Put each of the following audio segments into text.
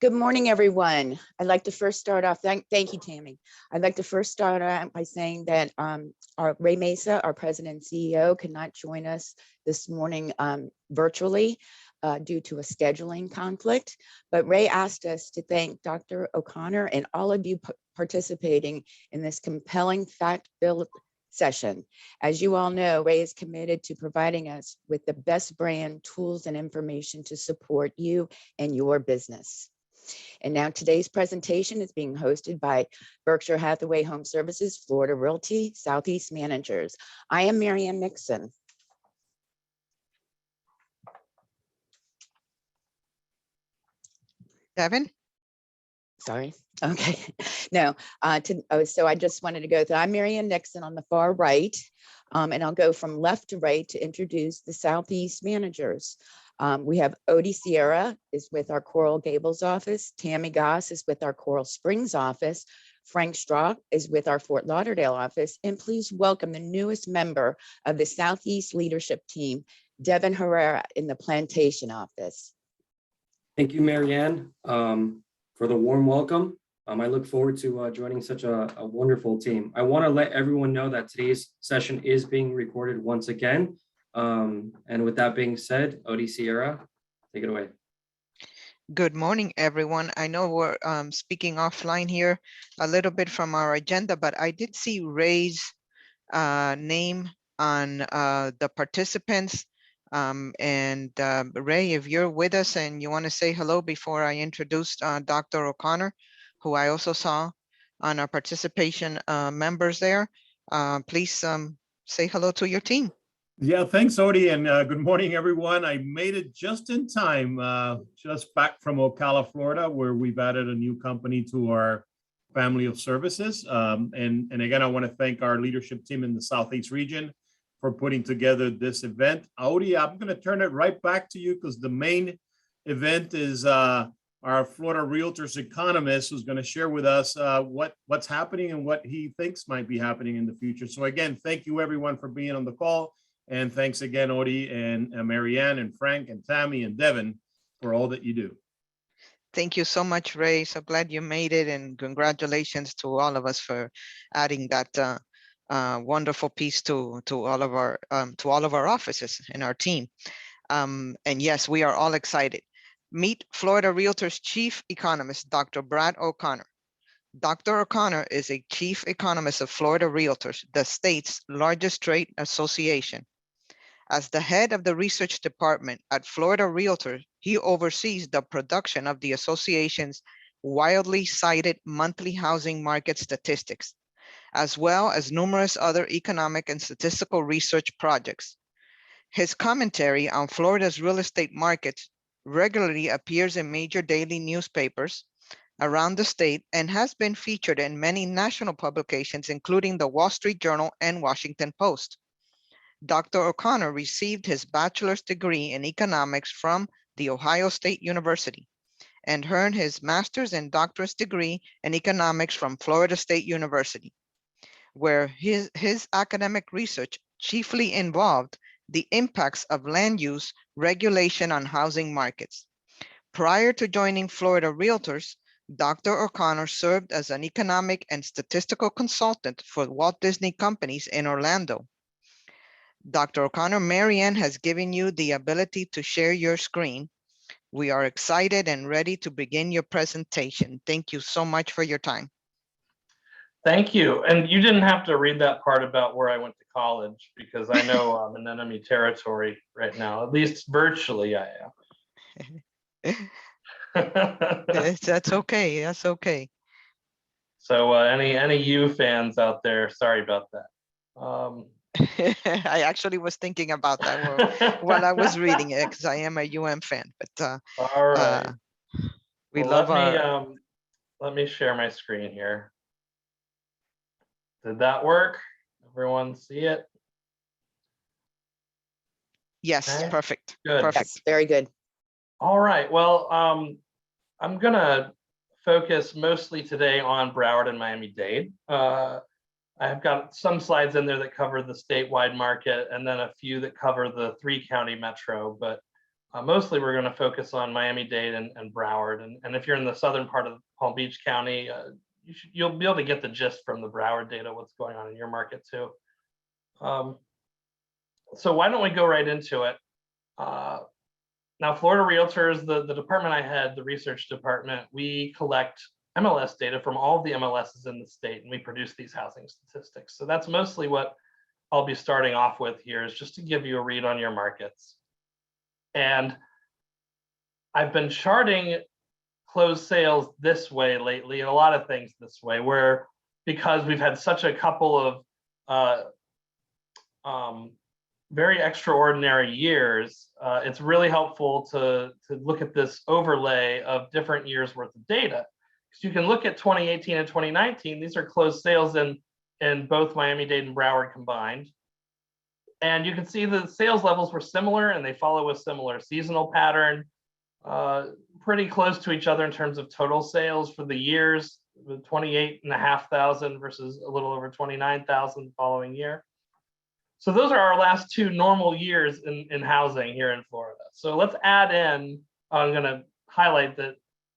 Good morning, everyone. I'd like to first start off, thank you, Tammy. I'd like to first start out by saying that our Ray Mesa, our president and CEO, could not join us this morning virtually due to a scheduling conflict. But Ray asked us to thank Dr. O'Connor and all of you participating in this compelling fact-filled session. As you all know, Ray is committed to providing us with the best brand, tools, and information to support you and your business. And now today's presentation is being hosted by Berkshire Hathaway HomeServices, Florida Realty, Southeast Managers. I am Marianne Nixon. Devin? Sorry. Okay. No, so I just wanted to go through. I'm Marianne Nixon on the far right, and I'll go from left to right to introduce the Southeast Managers. We have Odie Sierra is with our Coral Gables office. Tammy Goss is with our Coral Springs office. Frank Strock is with our Fort Lauderdale office. And please welcome the newest member of the Southeast leadership team, Devin Herrera in the Plantation office. Thank you, Marianne, for the warm welcome. I look forward to joining such a wonderful team. I want to let everyone know that today's session is being recorded once again. And with that being said, Odie Sierra, take it away. Good morning, everyone. I know we're speaking offline here a little bit from our agenda, but I did see Ray's name on the participants. Ray, if you're with us and you want to say hello before I introduce Dr. O'Connor, who I also saw on our participation members there, please say hello to your team. Yeah, thanks, Odie, and good morning, everyone. I made it just in time, just back from Ocala, Florida, where we've added a new company to our family of services. And again, I want to thank our leadership team in the Southeast region for putting together this event. Odie, I'm going to turn it right back to you because the main event is our Florida Realtors Economist, who's going to share with us what's happening and what he thinks might be happening in the future. So again, thank you, everyone, for being on the call. And thanks again, Odie and Marianne and Frank and Tammy and Devin for all that you do. Thank you so much, Ray. So glad you made it, and congratulations to all of us for adding that wonderful piece to all of our offices and our team. And yes, we are all excited. Meet Florida Realtors Chief Economist, Dr. Brad O'Connor. Dr. O'Connor is a chief economist of Florida Realtors, the state's largest trade association. As the head of the research department at Florida Realtors, he oversees the production of the association's widely cited monthly housing market statistics, as well as numerous other economic and statistical research projects. His commentary on Florida's real estate markets regularly appears in major daily newspapers around the state and has been featured in many national publications, including the Wall Street Journal and Washington Post. Dr. O'Connor received his bachelor's degree in economics from The Ohio State University and earned his master's and doctorate degree in economics from Florida State University, where his academic research chiefly involved the impacts of land use regulation on housing markets. Prior to joining Florida Realtors, Dr. O'Connor served as an economic and statistical consultant for Walt Disney Companies in Orlando. Dr. O'Connor, Marianne has given you the ability to share your screen. We are excited and ready to begin your presentation. Thank you so much for your time. Thank you. And you didn't have to read that part about where I went to college, because I know I'm in enemy territory right now, at least virtually I am. That's okay. That's okay. So any U fans out there, sorry about that. I actually was thinking about that while I was reading it, because I am a UM fan. But all right, we love let me share my screen here. Did that work? Everyone see it? Yes, okay. Perfect. Good. Perfect. Yes, very good. All right. Well, I'm gonna focus mostly today on Broward and Miami-Dade. I've got some slides in there that cover the statewide market and then a few that cover the 3-county metro, but Mostly we're going to focus on Miami-Dade and Broward. And if you're in the southern part of Palm Beach County, you'll be able to get the gist from the Broward data, what's going on in your market too. So why don't we go right into it? Now, Florida Realtors, the department I had, the research department, we collect MLS data from all of the MLSs in the state, and we produce these housing statistics. So that's mostly what I'll be starting off with here, is just to give you a read on your markets. And I've been charting closed sales this way lately, and a lot of things this way, where because we've had such a couple of very extraordinary years, it's really helpful to look at this overlay of different years worth of data. Because you can look at 2018 and 2019, these are closed sales in both Miami-Dade and Broward combined. And you can see the sales levels were similar, and they follow a similar seasonal pattern, pretty close to each other in terms of total sales for the years, with 28,500 versus a little over 29,000 the following year. So those are our last two normal years in housing here in Florida. So let's add in, I'm going to highlight that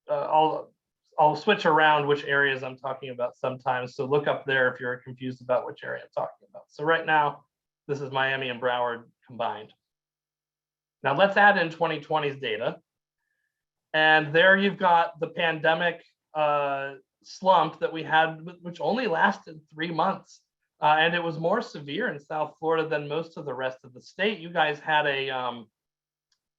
I'll switch around which areas I'm talking about sometimes. So look up there if you're confused about which area I'm talking about. So right now, this is Miami and Broward combined. Now let's add in 2020's data. And there you've got the pandemic slump that we had, which only lasted 3 months. And it was more severe in South Florida than most of the rest of the state. You guys had a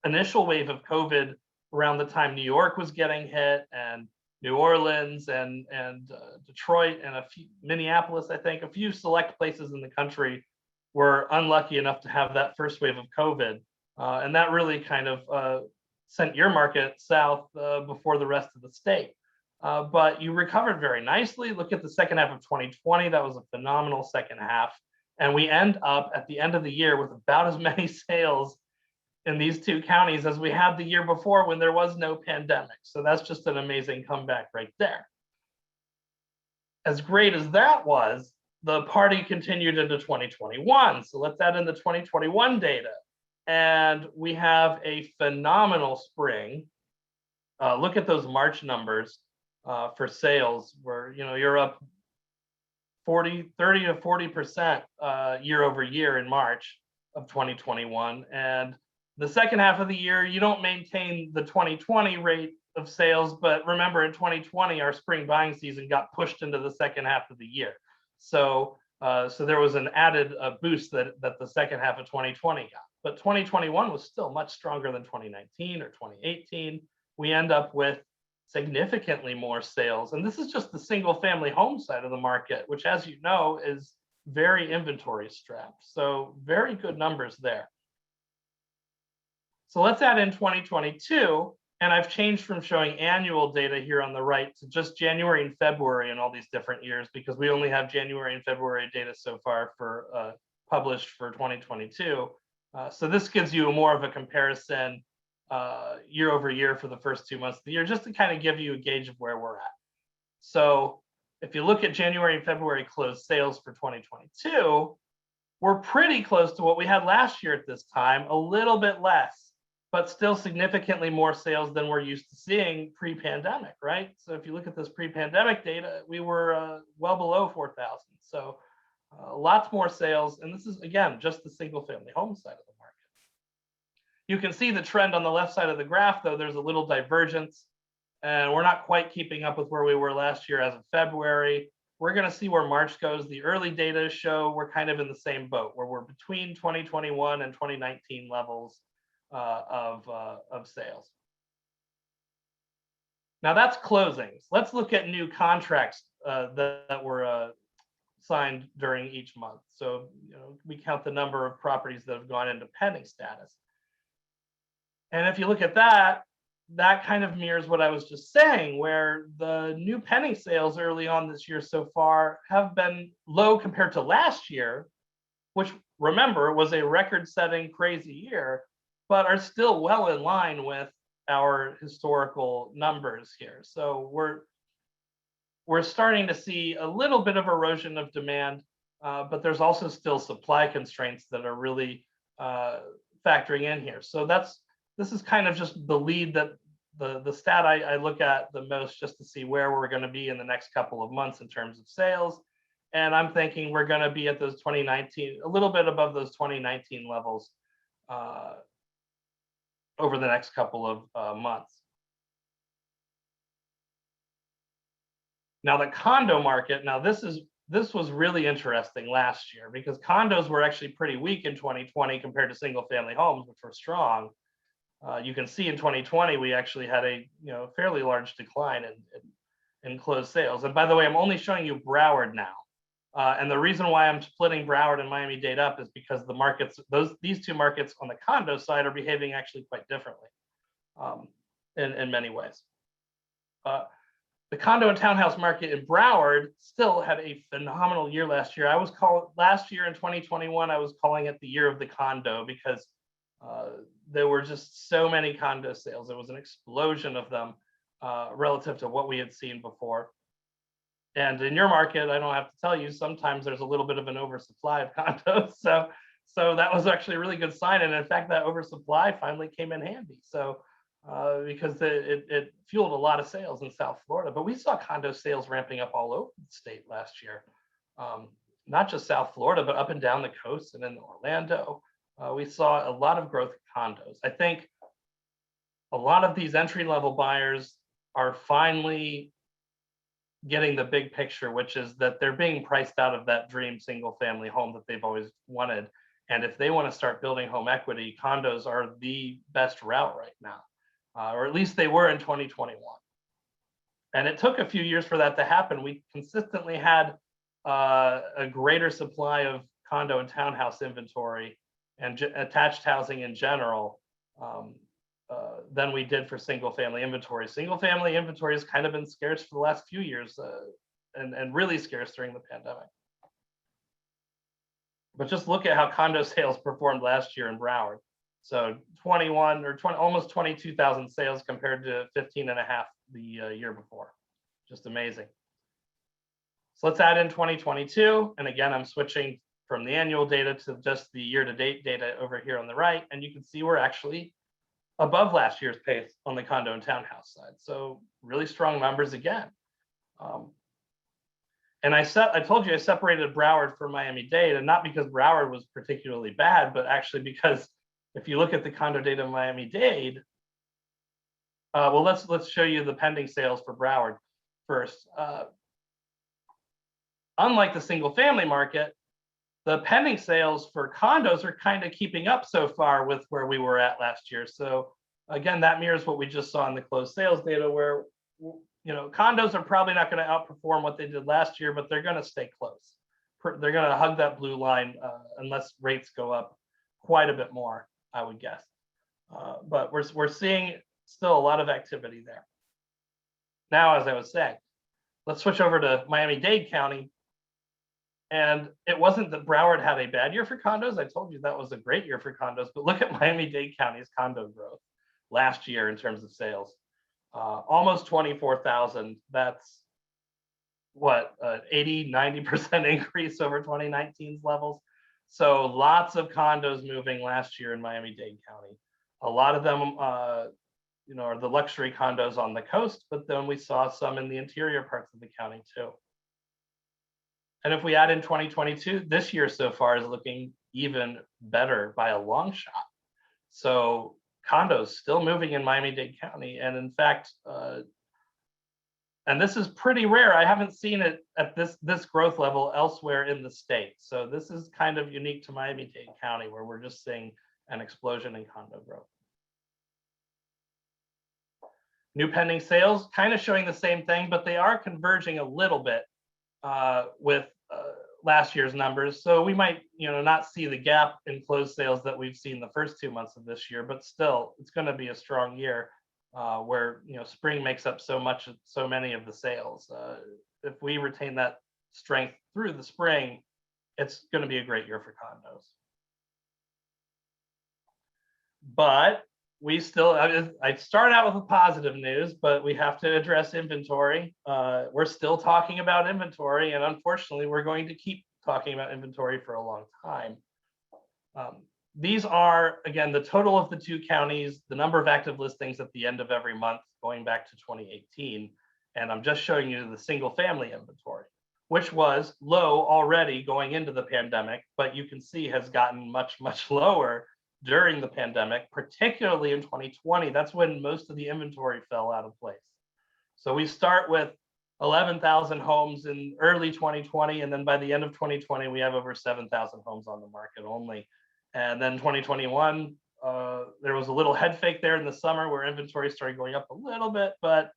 initial wave of COVID around the time New York was getting hit, and New Orleans and Detroit and a few, Minneapolis, I think, a few select places in the country were unlucky enough to have that first wave of COVID. And that really kind of sent your market south before the rest of the state. But you recovered very nicely. Look at the second half of 2020. That was a phenomenal second half. And we end up at the end of the year with about as many sales in these two counties as we had the year before when there was no pandemic. So that's just an amazing comeback right there. As great as that was, the party continued into 2021. So let's add in the 2021 data. And we have a phenomenal spring. Look at those March numbers. For sales, where you're up 30 to 40% year over year in March of 2021, and the second half of the year you don't maintain the 2020 rate of sales, but remember in 2020 our spring buying season got pushed into the second half of the year, so there was an added boost that the second half of 2020 got, but 2021 was still much stronger than 2019 or 2018. We end up with significantly more sales. And this is just the single family home side of the market, which, as you know, is very inventory strapped. So very good numbers there. So let's add in 2022. And I've changed from showing annual data here on the right to just January and February in all these different years, because we only have January and February data so far for published for 2022. So this gives you more of a comparison year over year for the first 2 months of the year, just to kind of give you a gauge of where we're at. So if you look at January and February closed sales for 2022, we're pretty close to what we had last year at this time, a little bit less, but still significantly more sales than we're used to seeing pre-pandemic, right? So if you look at this pre-pandemic data, we were well below 4,000. So lots more sales. And this is, again, just the single family home side of the market. You can see the trend on the left side of the graph, though. There's a little divergence, and we're not quite keeping up with where we were last year as of February. We're going to see where March goes. The early data show we're kind of in the same boat, where we're between 2021 and 2019 levels of sales. Now that's closings. Let's look at new contracts that were signed during each month. So we count the number of properties that have gone into pending status. And if you look at that, that kind of mirrors what I was just saying, where the new pending sales early on this year so far have been low compared to last year, which, remember, was a record-setting crazy year, but are still well in line with our historical numbers here. So we're starting to see a little bit of erosion of demand, but there's also still supply constraints that are really factoring in here. So that's this is kind of just the lead that the stat I look at the most, just to see where we're going to be in the next couple of months in terms of sales. And I'm thinking we're going to be at those 2019, a little bit above those 2019 levels over the next couple of months. Now the condo market, now this was really interesting last year, because condos were actually pretty weak in 2020 compared to single family homes, which were strong. You can see in 2020 we actually had a fairly large decline in closed sales. And by the way, I'm only showing you Broward now. And the reason why I'm splitting Broward and Miami-Dade up is because the markets, these two markets on the condo side are behaving actually quite differently in many ways. The condo and townhouse market in Broward still had a phenomenal year last year. Last year in 2021, I was calling it the year of the condo, because there were just so many condo sales. There was an explosion of them relative to what we had seen before. And in your market, I don't have to tell you, sometimes there's a little bit of an oversupply of condos. So that was actually a really good sign. And in fact, that oversupply finally came in handy. So because it fueled a lot of sales in South Florida. But we saw condo sales ramping up all over the state last year. Not just South Florida, but up and down the coast and in Orlando. We saw a lot of growth in condos. I think a lot of these entry-level buyers are finally getting the big picture, which is that they're being priced out of that dream single-family home that they've always wanted. And if they want to start building home equity, condos are the best route right now, or at least they were in 2021. And it took a few years for that to happen. We consistently had a greater supply of condo and townhouse inventory and attached housing in general than we did for single family inventory. Single family inventory has kind of been scarce for the last few years and really scarce during the pandemic. But just look at how condo sales performed last year in Broward. So 21 or 20, almost 22,000 sales compared to 15 and a half the year before. Just amazing. So let's add in 2022. And again, I'm switching from the annual data to just the year-to-date data over here on the right. And you can see we're actually above last year's pace on the condo and townhouse side. So really strong numbers again. And I told you I separated Broward from Miami-Dade, and not because Broward was particularly bad, but actually because if you look at the condo data in Miami-Dade, well, let's show you the pending sales for Broward first. Unlike the single family market, the pending sales for condos are kind of keeping up so far with where we were at last year. So again, that mirrors what we just saw in the closed sales data, where condos are probably not going to outperform what they did last year, but they're going to stay close. They're going to hug that blue line unless rates go up quite a bit more, I would guess. But we're seeing still a lot of activity there. Now, as I was saying, let's switch over to Miami-Dade County. And it wasn't that Broward had a bad year for condos. I told you that was a great year for condos, but look at Miami-Dade County's condo growth last year in terms of sales. Almost 24,000. That's what, 80, 90% increase over 2019's levels. So lots of condos moving last year in Miami-Dade County. A lot of them, are the luxury condos on the coast, but then we saw some in the interior parts of the county too. And if we add in 2022, this year so far is looking even better by a long shot. So condos still moving in Miami-Dade County. And in fact, and this is pretty rare. I haven't seen it at this growth level elsewhere in the state. So this is kind of unique to Miami-Dade County, where we're just seeing an explosion in condo growth. New pending sales, kind of showing the same thing, but they are converging a little bit with last year's numbers. So we might, not see the gap in closed sales that we've seen the first 2 months of this year, but still, it's going to be a strong year where spring makes up so many of the sales. If we retain that strength through the spring, it's going to be a great year for condos. But we still, I start out with the positive news, but we have to address inventory. We're still talking about inventory, and unfortunately, we're going to keep talking about inventory for a long time. these are, again, the total of the two counties, the number of active listings at the end of every month going back to 2018. And I'm just showing you the single family inventory, which was low already going into the pandemic, but you can see has gotten much, much lower during the pandemic, particularly in 2020. That's when most of the inventory fell out of place. So we start with 11,000 homes in early 2020, and then by the end of 2020, we have over 7,000 homes on the market only. And then 2021, there was a little head fake there in the summer where inventory started going up a little bit, but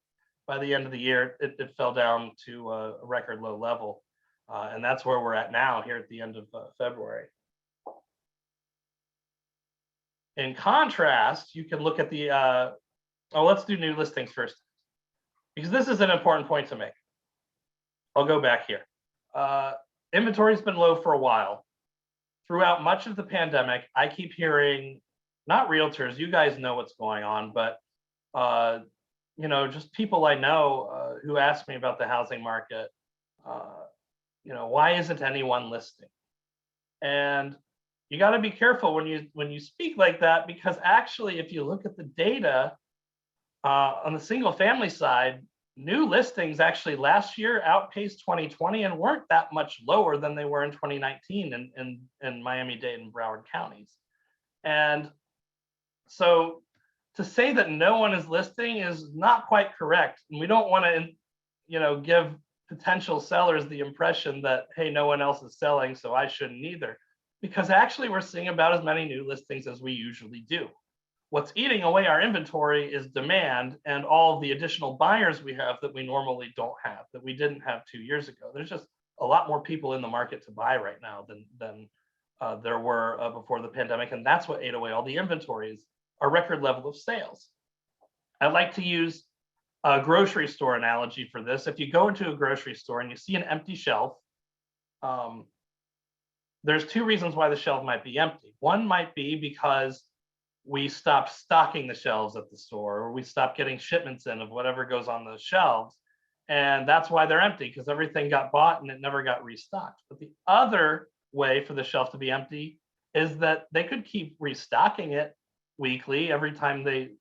by the end of the year, it fell down to a record low level. And that's where we're at now here at the end of February. In contrast, you can look at the, let's do new listings first, because this is an important point to make. I'll go back here. Inventory's been low for a while. Throughout much of the pandemic, I keep hearing, not realtors, you guys know what's going on, but you know, just people I know who ask me about the housing market, you know, why isn't anyone listing? And you got to be careful when you speak like that, because actually, if you look at the data on the single family side, new listings actually last year outpaced 2020 and weren't that much lower than they were in 2019 in Miami-Dade and Broward counties. And so to say that no one is listing is not quite correct. And we don't want to, you know, give potential sellers the impression that, hey, no one else is selling, so I shouldn't either. Because actually we're seeing about as many new listings as we usually do. What's eating away our inventory is demand and all of the additional buyers we have that we normally don't have, that we didn't have 2 years ago. There's just a lot more people in the market to buy right now than there were before the pandemic. And that's what ate away all the inventories, a record level of sales. I like to use a grocery store analogy for this. If you go into a grocery store and you see an empty shelf, there's two reasons why the shelf might be empty. One might be because we stopped stocking the shelves at the store, or we stopped getting shipments in of whatever goes on those shelves. And that's why they're empty, because everything got bought and it never got restocked. But the other way for the shelf to be empty is that they could keep restocking it weekly every time they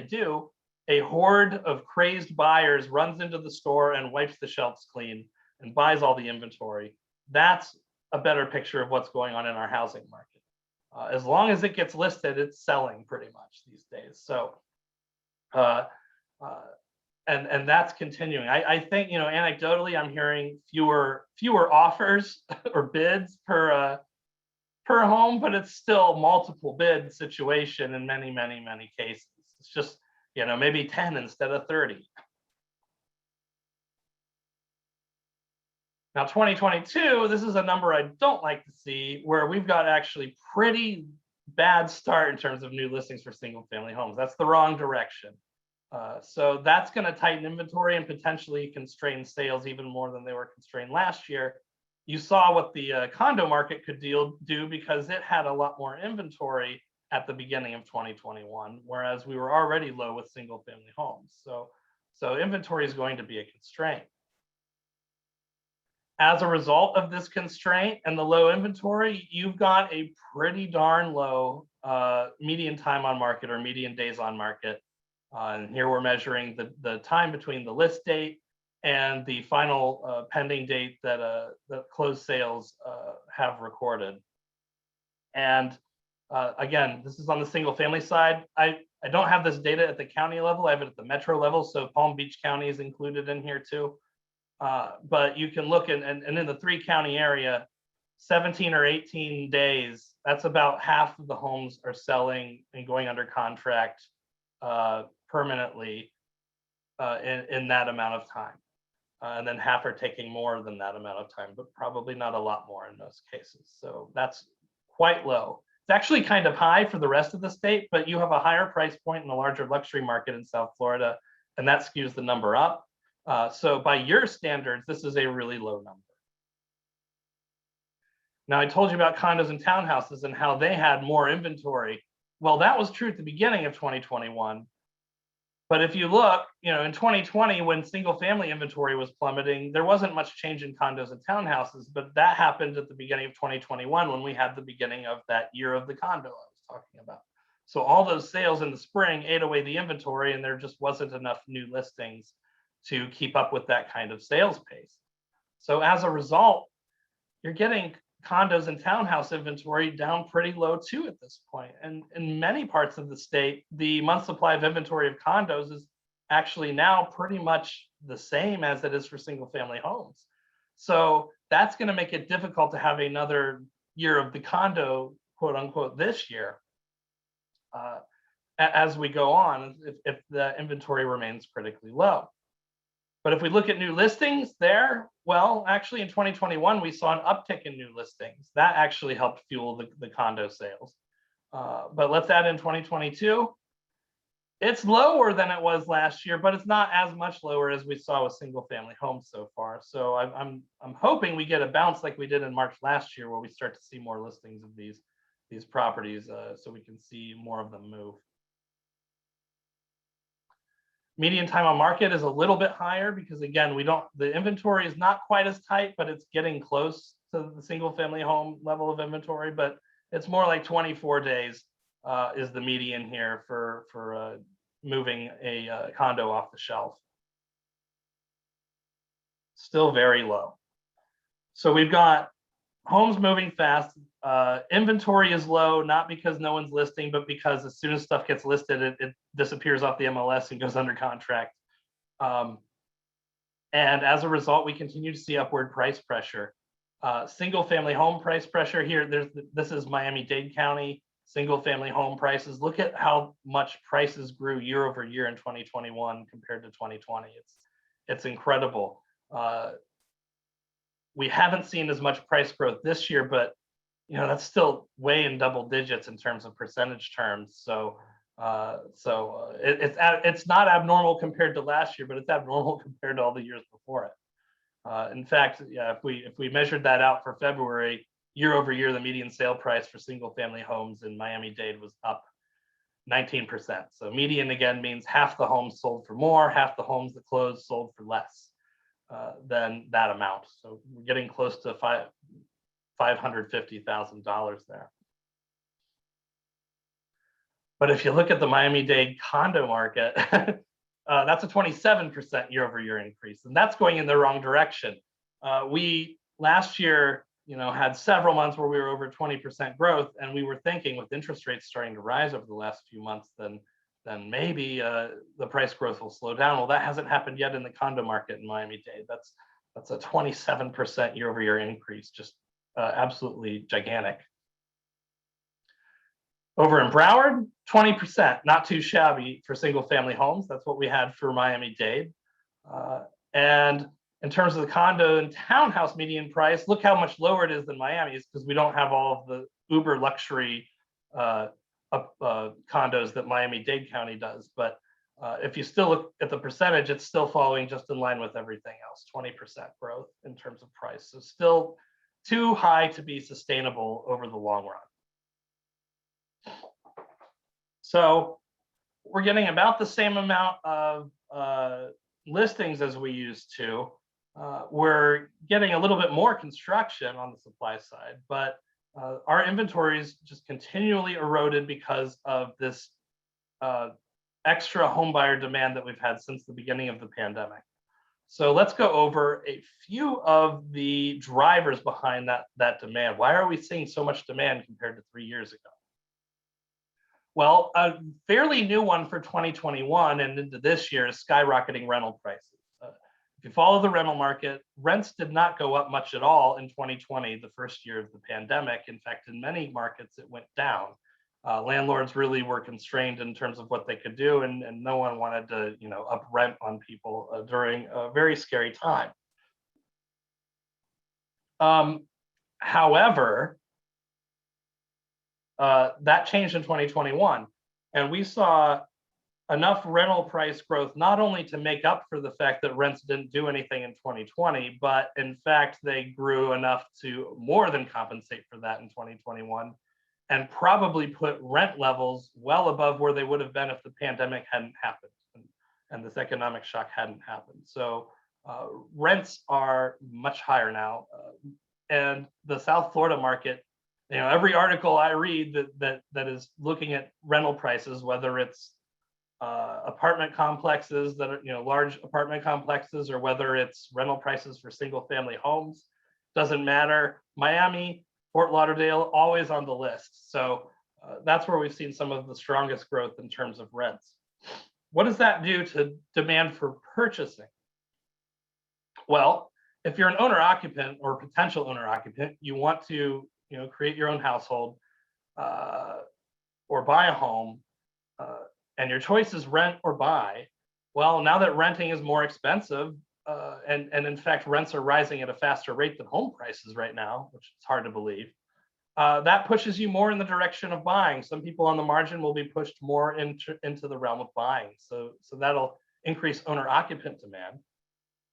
do, a horde of crazed buyers runs into the store and wipes the shelves clean and buys all the inventory. That's a better picture of what's going on in our housing market. As long as it gets listed, it's selling pretty much these days. So, and that's continuing. I think, you know, anecdotally, I'm hearing fewer offers or bids per home, but it's still multiple bid situation in many cases. It's just, you know, maybe 10 instead of 30. Now, 2022, this is a number I don't like to see, where we've got actually pretty bad start in terms of new listings for single family homes. That's the wrong direction. So that's going to tighten inventory and potentially constrain sales even more than they were constrained last year. You saw what the condo market could do because it had a lot more inventory at the beginning of 2021, whereas we were already low with single family homes. So inventory is going to be a constraint. As a result of this constraint and the low inventory, you've got a pretty darn low median time on market or median days on market. And here we're measuring the time between the list date and the final pending date that closed sales have recorded. And again, this is on the single family side. I don't have this data at the county level. I have it at the metro level. So Palm Beach County is included in here too. But you can look and in the 3-county area, 17 or 18 days, that's about half of the homes are selling and going under contract permanently in that amount of time. And then half are taking more than that amount of time, but probably not a lot more in most cases. So that's quite low. It's actually kind of high for the rest of the state, but you have a higher price point in the larger luxury market in South Florida, and that skews the number up. So by your standards, this is a really low number. Now, I told you about condos and townhouses and how they had more inventory. Well, that was true at the beginning of 2021. But if you look, in 2020, when single family inventory was plummeting, there wasn't much change in condos and townhouses, but that happened at the beginning of 2021 when we had the beginning of that year of the condo I was talking about. So all those sales in the spring ate away the inventory, and there just wasn't enough new listings to keep up with that kind of sales pace. So as a result, you're getting condos and townhouse inventory down pretty low too at this point. And in many parts of the state, the month supply of inventory of condos is actually now pretty much the same as it is for single family homes. So that's going to make it difficult to have another year of the condo, quote unquote, this year as we go on, if the inventory remains critically low. But if we look at new listings there, well, actually in 2021, we saw an uptick in new listings. That actually helped fuel the condo sales. But let's add in 2022. It's lower than it was last year, but it's not as much lower as we saw with single family homes so far. So I'm hoping we get a bounce like we did in March last year, where we start to see more listings of these properties so we can see more of them move. Median time on market is a little bit higher because, again, the inventory is not quite as tight, but it's getting close to the single family home level of inventory, but it's more like 24 days is the median here for moving a condo off the shelf. Still very low. So we've got homes moving fast. Inventory is low, not because no one's listing, but because as soon as stuff gets listed, it disappears off the MLS and goes under contract. And as a result, we continue to see upward price pressure. Single family home price pressure here, this is Miami-Dade County, single family home prices. Look at how much prices grew year over year in 2021 compared to 2020. It's incredible. We haven't seen as much price growth this year, but that's still way in double digits in terms of percentage terms. So it's not abnormal compared to last year, but it's abnormal compared to all the years before it. In fact, yeah, if we measured that out for February, year over year, the median sale price for single family homes in Miami-Dade was up 19%. So median again means half the homes sold for more, half the homes that closed sold for less than that amount. So we're getting close to $550,000 there. But if you look at the Miami-Dade condo market, that's a 27% year over year increase, and that's going in the wrong direction. We last year, had several months where we were over 20% growth, and we were thinking with interest rates starting to rise over the last few months, then maybe the price growth will slow down. Well, that hasn't happened yet in the condo market in Miami-Dade. That's a 27% year over year increase, just absolutely gigantic. Over in Broward, 20%, not too shabby for single family homes. That's what we had for Miami-Dade. And in terms of the condo and townhouse median price, look how much lower it is than Miami's, because we don't have all of the uber luxury condos that Miami-Dade County does. But if you still look at the percentage, it's still following just in line with everything else, 20% growth in terms of price. So still too high to be sustainable over the long run. So we're getting about the same amount of listings as we used to. We're getting a little bit more construction on the supply side, but our inventories just continually eroded because of this extra home buyer demand that we've had since the beginning of the pandemic. So let's go over a few of the drivers behind that demand. Why are we seeing so much demand compared to 3 years ago? Well, a fairly new one for 2021 and into this year is skyrocketing rental prices. If you follow the rental market, rents did not go up much at all in 2020, the first year of the pandemic. In fact, in many markets, it went down. Landlords really were constrained in terms of what they could do, and no one wanted to, up rent on people during a very scary time. However, that changed in 2021, and we saw enough rental price growth not only to make up for the fact that rents didn't do anything in 2020, but in fact they grew enough to more than compensate for that in 2021, and probably put rent levels well above where they would have been if the pandemic hadn't happened. And and this economic shock hadn't happened. So rents are much higher now. And the South Florida market, every article I read that is looking at rental prices, whether it's apartment complexes that are, large apartment complexes, or whether it's rental prices for single family homes, doesn't matter. Miami, Fort Lauderdale, always on the list. So that's where we've seen some of the strongest growth in terms of rents. What does that do to demand for purchasing? Well, if you're an owner occupant or potential owner occupant, you want to, create your own household or buy a home, and your choice is rent or buy. Well, now that renting is more expensive, and in fact, rents are rising at a faster rate than home prices right now, which is hard to believe. That pushes you more in the direction of buying. Some people on the margin will be pushed more into the realm of buying. So that'll increase owner occupant demand.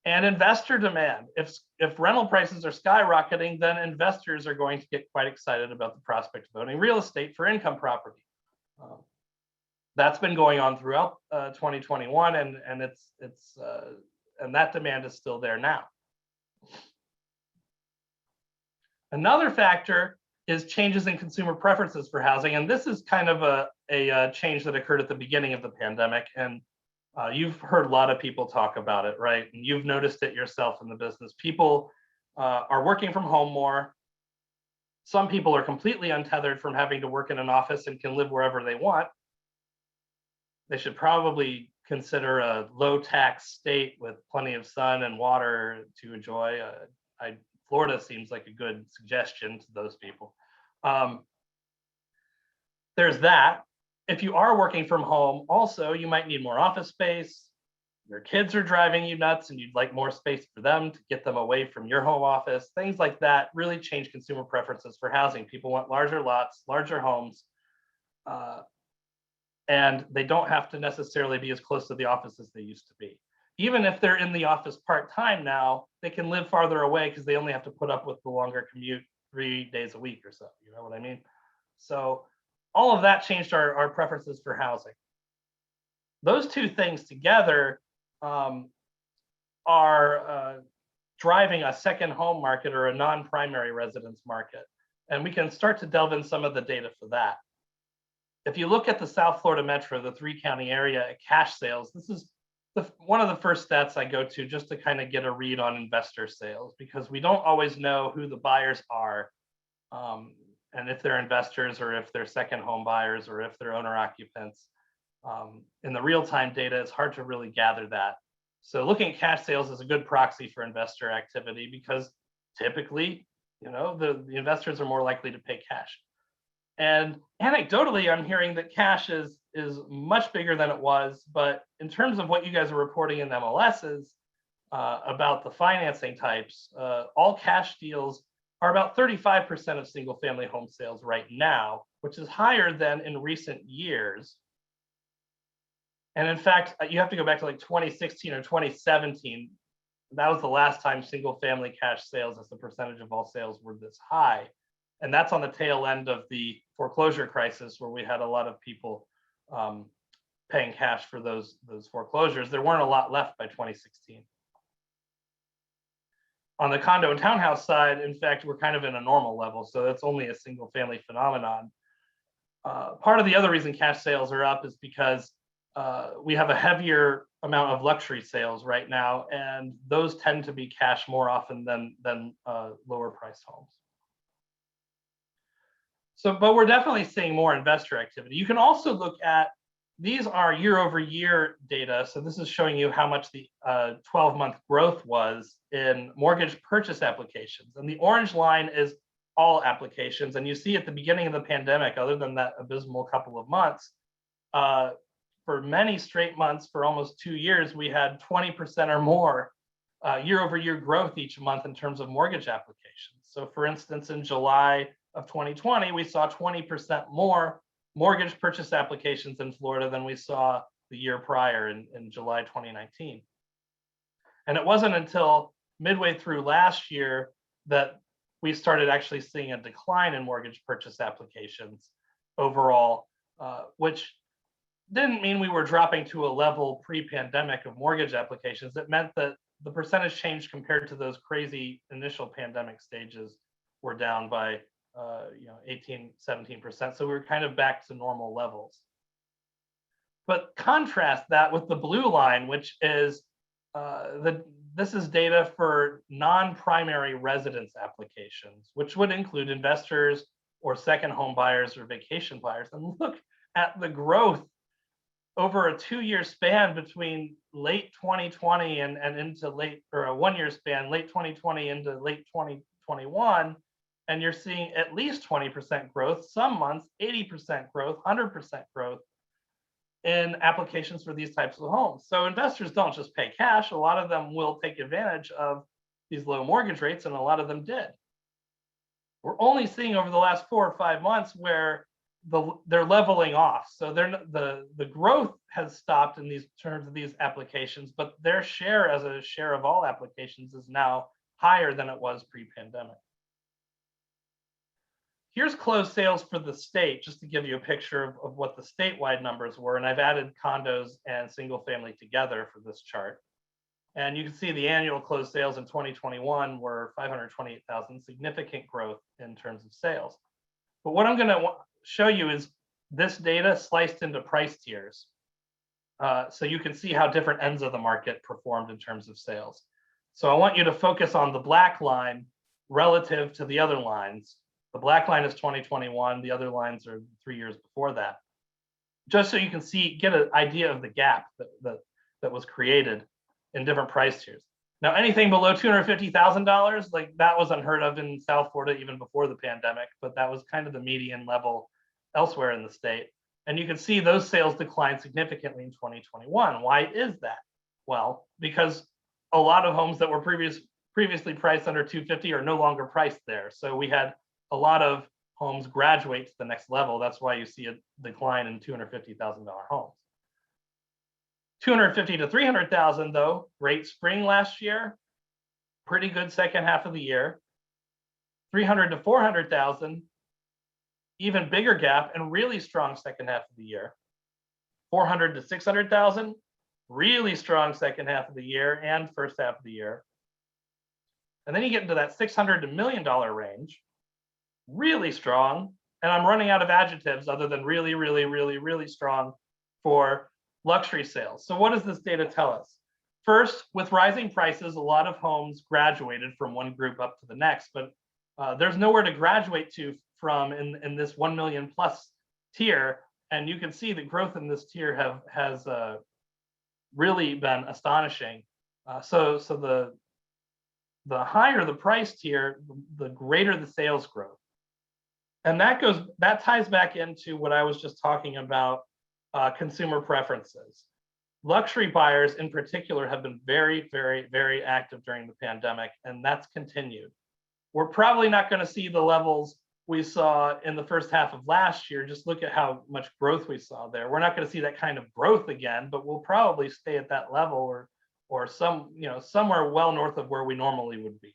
And investor demand. If rental prices are skyrocketing, then investors are going to get quite excited about the prospect of owning real estate for income property. That's been going on throughout 2021, and that demand is still there now. Another factor is changes in consumer preferences for housing, and this is kind of a change that occurred at the beginning of the pandemic, and you've heard a lot of people talk about it, right? And you've noticed it yourself in the business. People are working from home more. Some people are completely untethered from having to work in an office and can live wherever they want. They should probably consider a low tax state with plenty of sun and water to enjoy. Florida seems like a good suggestion to those people. There's that. If you are working from home, also, you might need more office space. Your kids are driving you nuts and you'd like more space for them to get them away from your home office. Things like that really change consumer preferences for housing. People want larger lots, larger homes, and they don't have to necessarily be as close to the office as they used to be. Even if they're in the office part-time now, they can live farther away because they only have to put up with the longer commute 3 days a week or so, you know what I mean? So all of that changed our preferences for housing. Those two things together are driving a second home market or a non-primary residence market. And we can start to delve in some of the data for that. If you look at the South Florida Metro, the 3-county area cash sales, this is one of the first stats I go to just to kind of get a read on investor sales, because we don't always know who the buyers are, and if they're investors or if they're second home buyers or if they're owner occupants. In the real-time data, it's hard to really gather that. So looking at cash sales is a good proxy for investor activity because typically, the investors are more likely to pay cash. And anecdotally, I'm hearing that cash is much bigger than it was, but in terms of what you guys are reporting in MLSs about the financing types, all cash deals are about 35% of single family home sales right now, which is higher than in recent years. And in fact, you have to go back to like 2016 or 2017. That was the last time single family cash sales as a percentage of all sales were this high. And that's on the tail end of the foreclosure crisis, where we had a lot of people paying cash for those foreclosures. There weren't a lot left by 2016. On the condo and townhouse side, in fact, we're kind of in a normal level. So that's only a single family phenomenon. Part of the other reason cash sales are up is because we have a heavier amount of luxury sales right now, and those tend to be cash more often than lower priced homes. So, but we're definitely seeing more investor activity. You can also look at, these are year over year data. So this is showing you how much the 12-month growth was in mortgage purchase applications. And the orange line is all applications. And you see at the beginning of the pandemic, other than that abysmal couple of months, for many straight months, for almost 2 years, we had 20% or more year over year growth each month in terms of mortgage applications. So for instance, in July of 2020, we saw 20% more mortgage purchase applications in Florida than we saw the year prior in July 2019. And it wasn't until midway through last year that we started actually seeing a decline in mortgage purchase applications overall, which didn't mean we were dropping to a level pre-pandemic of mortgage applications. It meant that the percentage change compared to those crazy initial pandemic stages were down by 18, 17%. So we were kind of back to normal levels. But contrast that with the blue line, which is this is data for non-primary residence applications, which would include investors or second home buyers or vacation buyers. And look at the growth over a 2-year span between late 2020 and into late, or a 1-year span, late 2020 into late 2021. And you're seeing at least 20% growth, some months 80% growth, 100% growth in applications for these types of homes. So investors don't just pay cash. A lot of them will take advantage of these low mortgage rates, and a lot of them did. We're only seeing over the last 4 or 5 months where they're leveling off. So the growth has stopped in these terms of these applications, but their share as a share of all applications is now higher than it was pre-pandemic. Here's closed sales for the state, just to give you a picture of what the statewide numbers were. And I've added condos and single family together for this chart. And you can see the annual closed sales in 2021 were 528,000, significant growth in terms of sales. But what I'm going to show you is this data sliced into price tiers. So you can see how different ends of the market performed in terms of sales. So I want you to focus on the black line relative to the other lines. The black line is 2021, the other lines are 3 years before that. Just so you can see, get an idea of the gap that was created in different price tiers. Now, anything below $250,000, like that was unheard of in South Florida even before the pandemic, but that was kind of the median level elsewhere in the state. And you can see those sales declined significantly in 2021. Why is that? Well, because a lot of homes that were previously priced under 250 are no longer priced there. So we had a lot of homes graduate to the next level. That's why you see a decline in $250,000 homes. 250 to 300,000 though, great spring last year, pretty good second half of the year. 300 to 400,000, even bigger gap and really strong second half of the year. 400 to 600,000, really strong second half of the year and first half of the year. And then you get into that $600 to $1 million range, really strong. And I'm running out of adjectives other than really, really, really, really strong for luxury sales. So what does this data tell us? First, with rising prices, a lot of homes graduated from one group up to the next, but there's nowhere to graduate to from in this 1 million plus tier. And you can see the growth in this tier has really been astonishing. So the higher the price tier, the greater the sales growth. And that ties back into what I was just talking about, consumer preferences. Luxury buyers in particular have been very, very, very active during the pandemic, and that's continued. We're probably not going to see the levels we saw in the first half of last year. Just look at how much growth we saw there. We're not going to see that kind of growth again, but we'll probably stay at that level or somewhere well north of where we normally would be.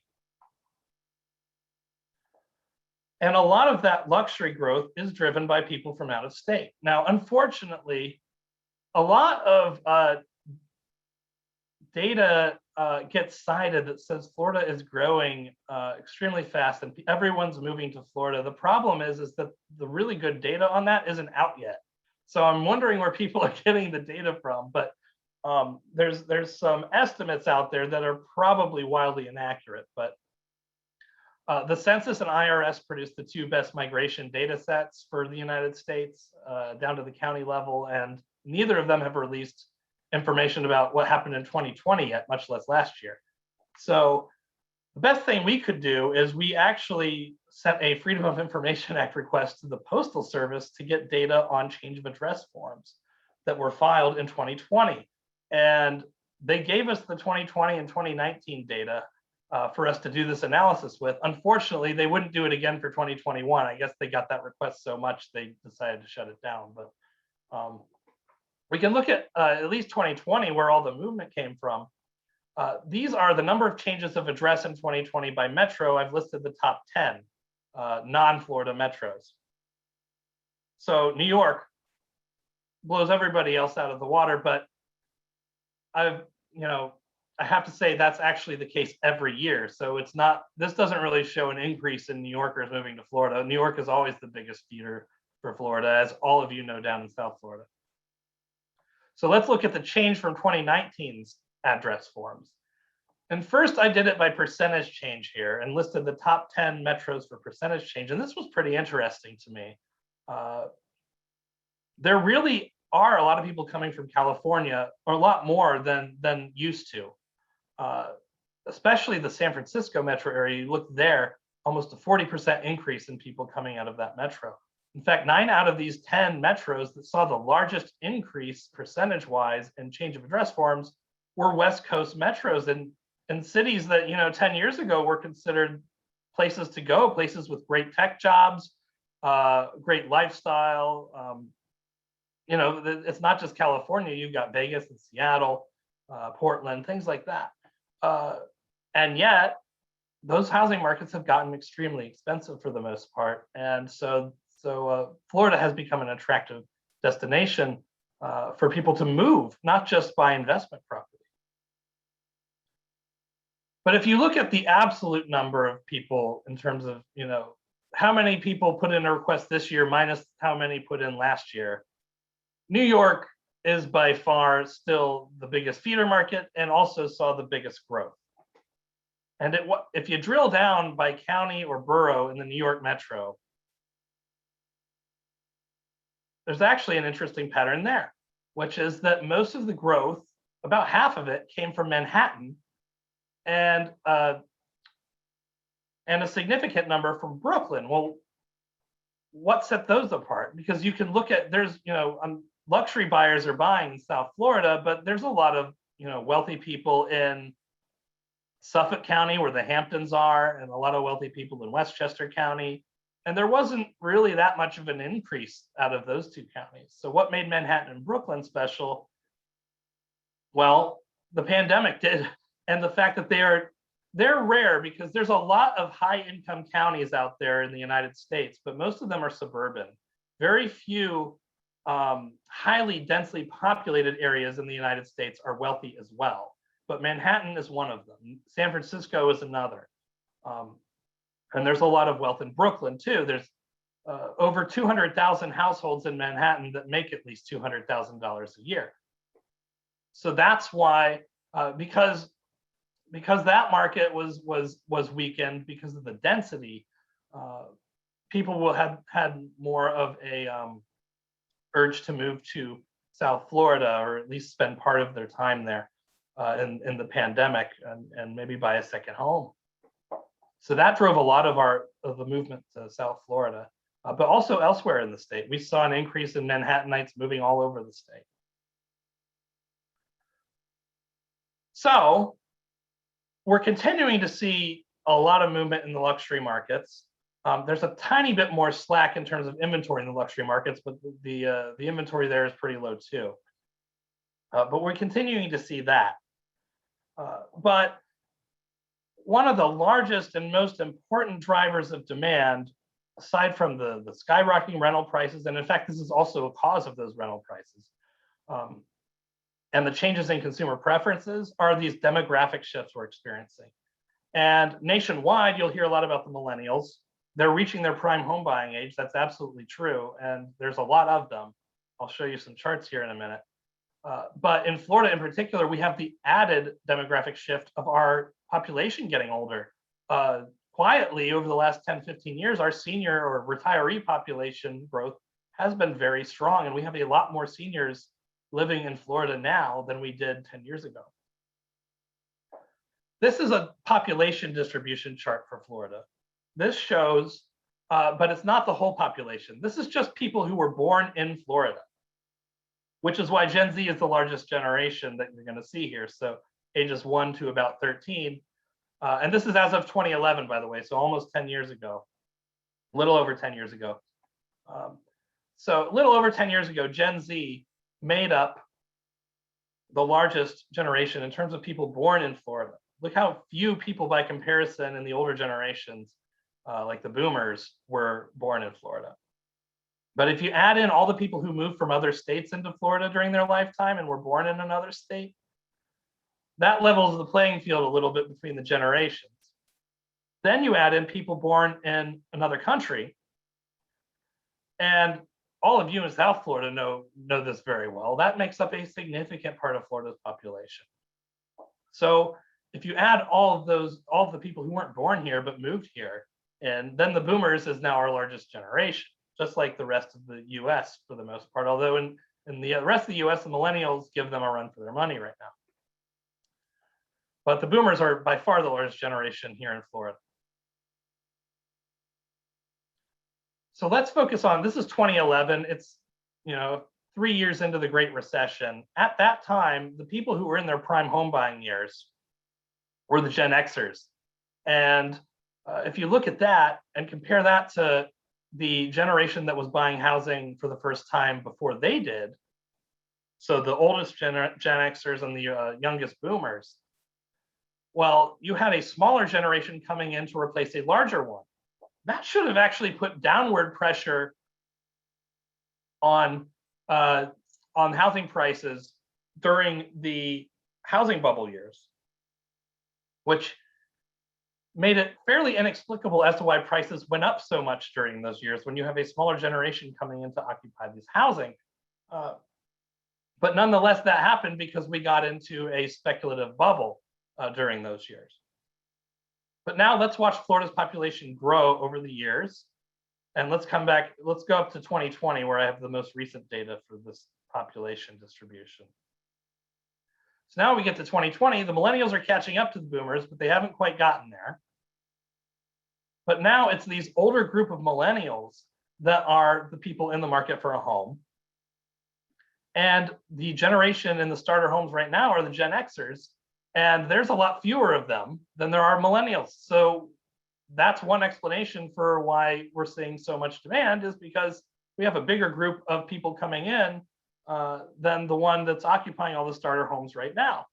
And a lot of that luxury growth is driven by people from out of state. Now, unfortunately, a lot of data gets cited that says Florida is growing extremely fast and everyone's moving to Florida. The problem is that the really good data on that isn't out yet. So I'm wondering where people are getting the data from, but there's some estimates out there that are probably wildly inaccurate, but the census and IRS produced the two best migration data sets for the United States down to the county level, and neither of them have released information about what happened in 2020 yet, much less last year. So the best thing we could do is we actually sent a Freedom of Information Act request to the Postal Service to get data on change of address forms that were filed in 2020. And they gave us the 2020 and 2019 data for us to do this analysis with. Unfortunately, they wouldn't do it again for 2021. I guess they got that request so much they decided to shut it down. But we can look at least 2020, where all the movement came from. These are the number of changes of address in 2020 by metro. I've listed the top 10 non-Florida metros. So New York, blows everybody else out of the water. But I have to say that's actually the case every year. So it's not, this doesn't really show an increase in New Yorkers moving to Florida. New York is always the biggest feeder for Florida, as all of you know down in South Florida. So let's look at the change from 2019's address forms. And first I did it by percentage change here and listed the top 10 metros for percentage change. And this was pretty interesting to me. There really are a lot of people coming from California, or a lot more than used to. Especially the San Francisco metro area. You look there, almost a 40% increase in people coming out of that metro. In fact, 9 out of these 10 metros that saw the largest increase percentage-wise in change of address forms were West Coast metros, and cities that 10 years ago were considered places to go, places with great tech jobs, great lifestyle. It's not just California. You've got Vegas and Seattle, Portland, things like that. And yet, those housing markets have gotten extremely expensive for the most part, and so Florida has become an attractive destination for people to move, not just buy investment property. But if you look at the absolute number of people in terms of how many people put in a request this year minus how many put in last year, New York is by far still the biggest feeder market and also saw the biggest growth. And if you drill down by county or borough in the New York metro, there's actually an interesting pattern there, which is that most of the growth, about half of it, came from Manhattan, and a significant number from Brooklyn. Well, what set those apart? Because you can look at, luxury buyers are buying in South Florida, but there's a lot of wealthy people in Suffolk County, where the Hamptons are, and a lot of wealthy people in Westchester County. And there wasn't really that much of an increase out of those two counties. So what made Manhattan and Brooklyn special? Well, the pandemic did, and the fact that they're rare, because there's a lot of high income counties out there in the United States, but most of them are suburban. Very few highly densely populated areas in the United States are wealthy as well. But Manhattan is one of them. San Francisco is another. And there's a lot of wealth in Brooklyn too. There's over 200,000 households in Manhattan that make at least $200,000 a year. So that's why, because that market was weakened because of the density, people will have had more of a urge to move to South Florida, or at least spend part of their time there in the pandemic, and maybe buy a second home. So that drove a lot of the movement to South Florida, but also elsewhere in the state. We saw an increase in Manhattanites moving all over the state. So we're continuing to see a lot of movement in the luxury markets. There's a tiny bit more slack in terms of inventory in the luxury markets, but the inventory there is pretty low too. But we're continuing to see that. But one of the largest and most important drivers of demand, aside from the skyrocketing rental prices, and in fact, this is also a cause of those rental prices, and the changes in consumer preferences, are these demographic shifts we're experiencing. And nationwide, you'll hear a lot about the millennials. They're reaching their prime home buying age. That's absolutely true. And there's a lot of them. I'll show you some charts here in a minute. But in Florida in particular, we have the added demographic shift of our population getting older. Quietly, over the last 10, 15 years, our senior or retiree population growth has been very strong. And we have a lot more seniors living in Florida now than we did 10 years ago. This is a population distribution chart for Florida. This shows, but it's not the whole population. This is just people who were born in Florida, which is why Gen Z is the largest generation that you're going to see here. So ages 1 to about 13. And this is as of 2011, by the way, so almost 10 years ago, a little over 10 years ago. So a little over 10 years ago, Gen Z made up the largest generation in terms of people born in Florida. Look how few people by comparison in the older generations, like the boomers, were born in Florida. But if you add in all the people who moved from other states into Florida during their lifetime and were born in another state, that levels the playing field a little bit between the generations. Then you add in people born in another country. And all of you in South Florida know this very well. That makes up a significant part of Florida's population. So if you add all of the people who weren't born here but moved here, and then the boomers is now our largest generation, just like the rest of the US for the most part, although in the rest of the US, the millennials give them a run for their money right now. But the boomers are by far the largest generation here in Florida. So let's focus on, this is 2011. It's, 3 years into the Great Recession. At that time, the people who were in their prime home buying years were the Gen Xers. And if you look at that and compare that to the generation that was buying housing for the first time before they did, so the oldest Gen Xers and the youngest boomers, well, you had a smaller generation coming in to replace a larger one. That should have actually put downward pressure on housing prices during the housing bubble years, which made it fairly inexplicable as to why prices went up so much during those years when you have a smaller generation coming in to occupy this housing. But nonetheless, that happened because we got into a speculative bubble during those years. But now let's watch Florida's population grow over the years. And let's come back, let's go up to 2020, where I have the most recent data for this population distribution. So now we get to 2020, the millennials are catching up to the boomers, but they haven't quite gotten there. But now it's these older group of millennials that are the people in the market for a home. And the generation in the starter homes right now are the Gen Xers. And there's a lot fewer of them than there are millennials. So that's one explanation for why we're seeing so much demand, is because we have a bigger group of people coming in than the one that's occupying all the starter homes right now.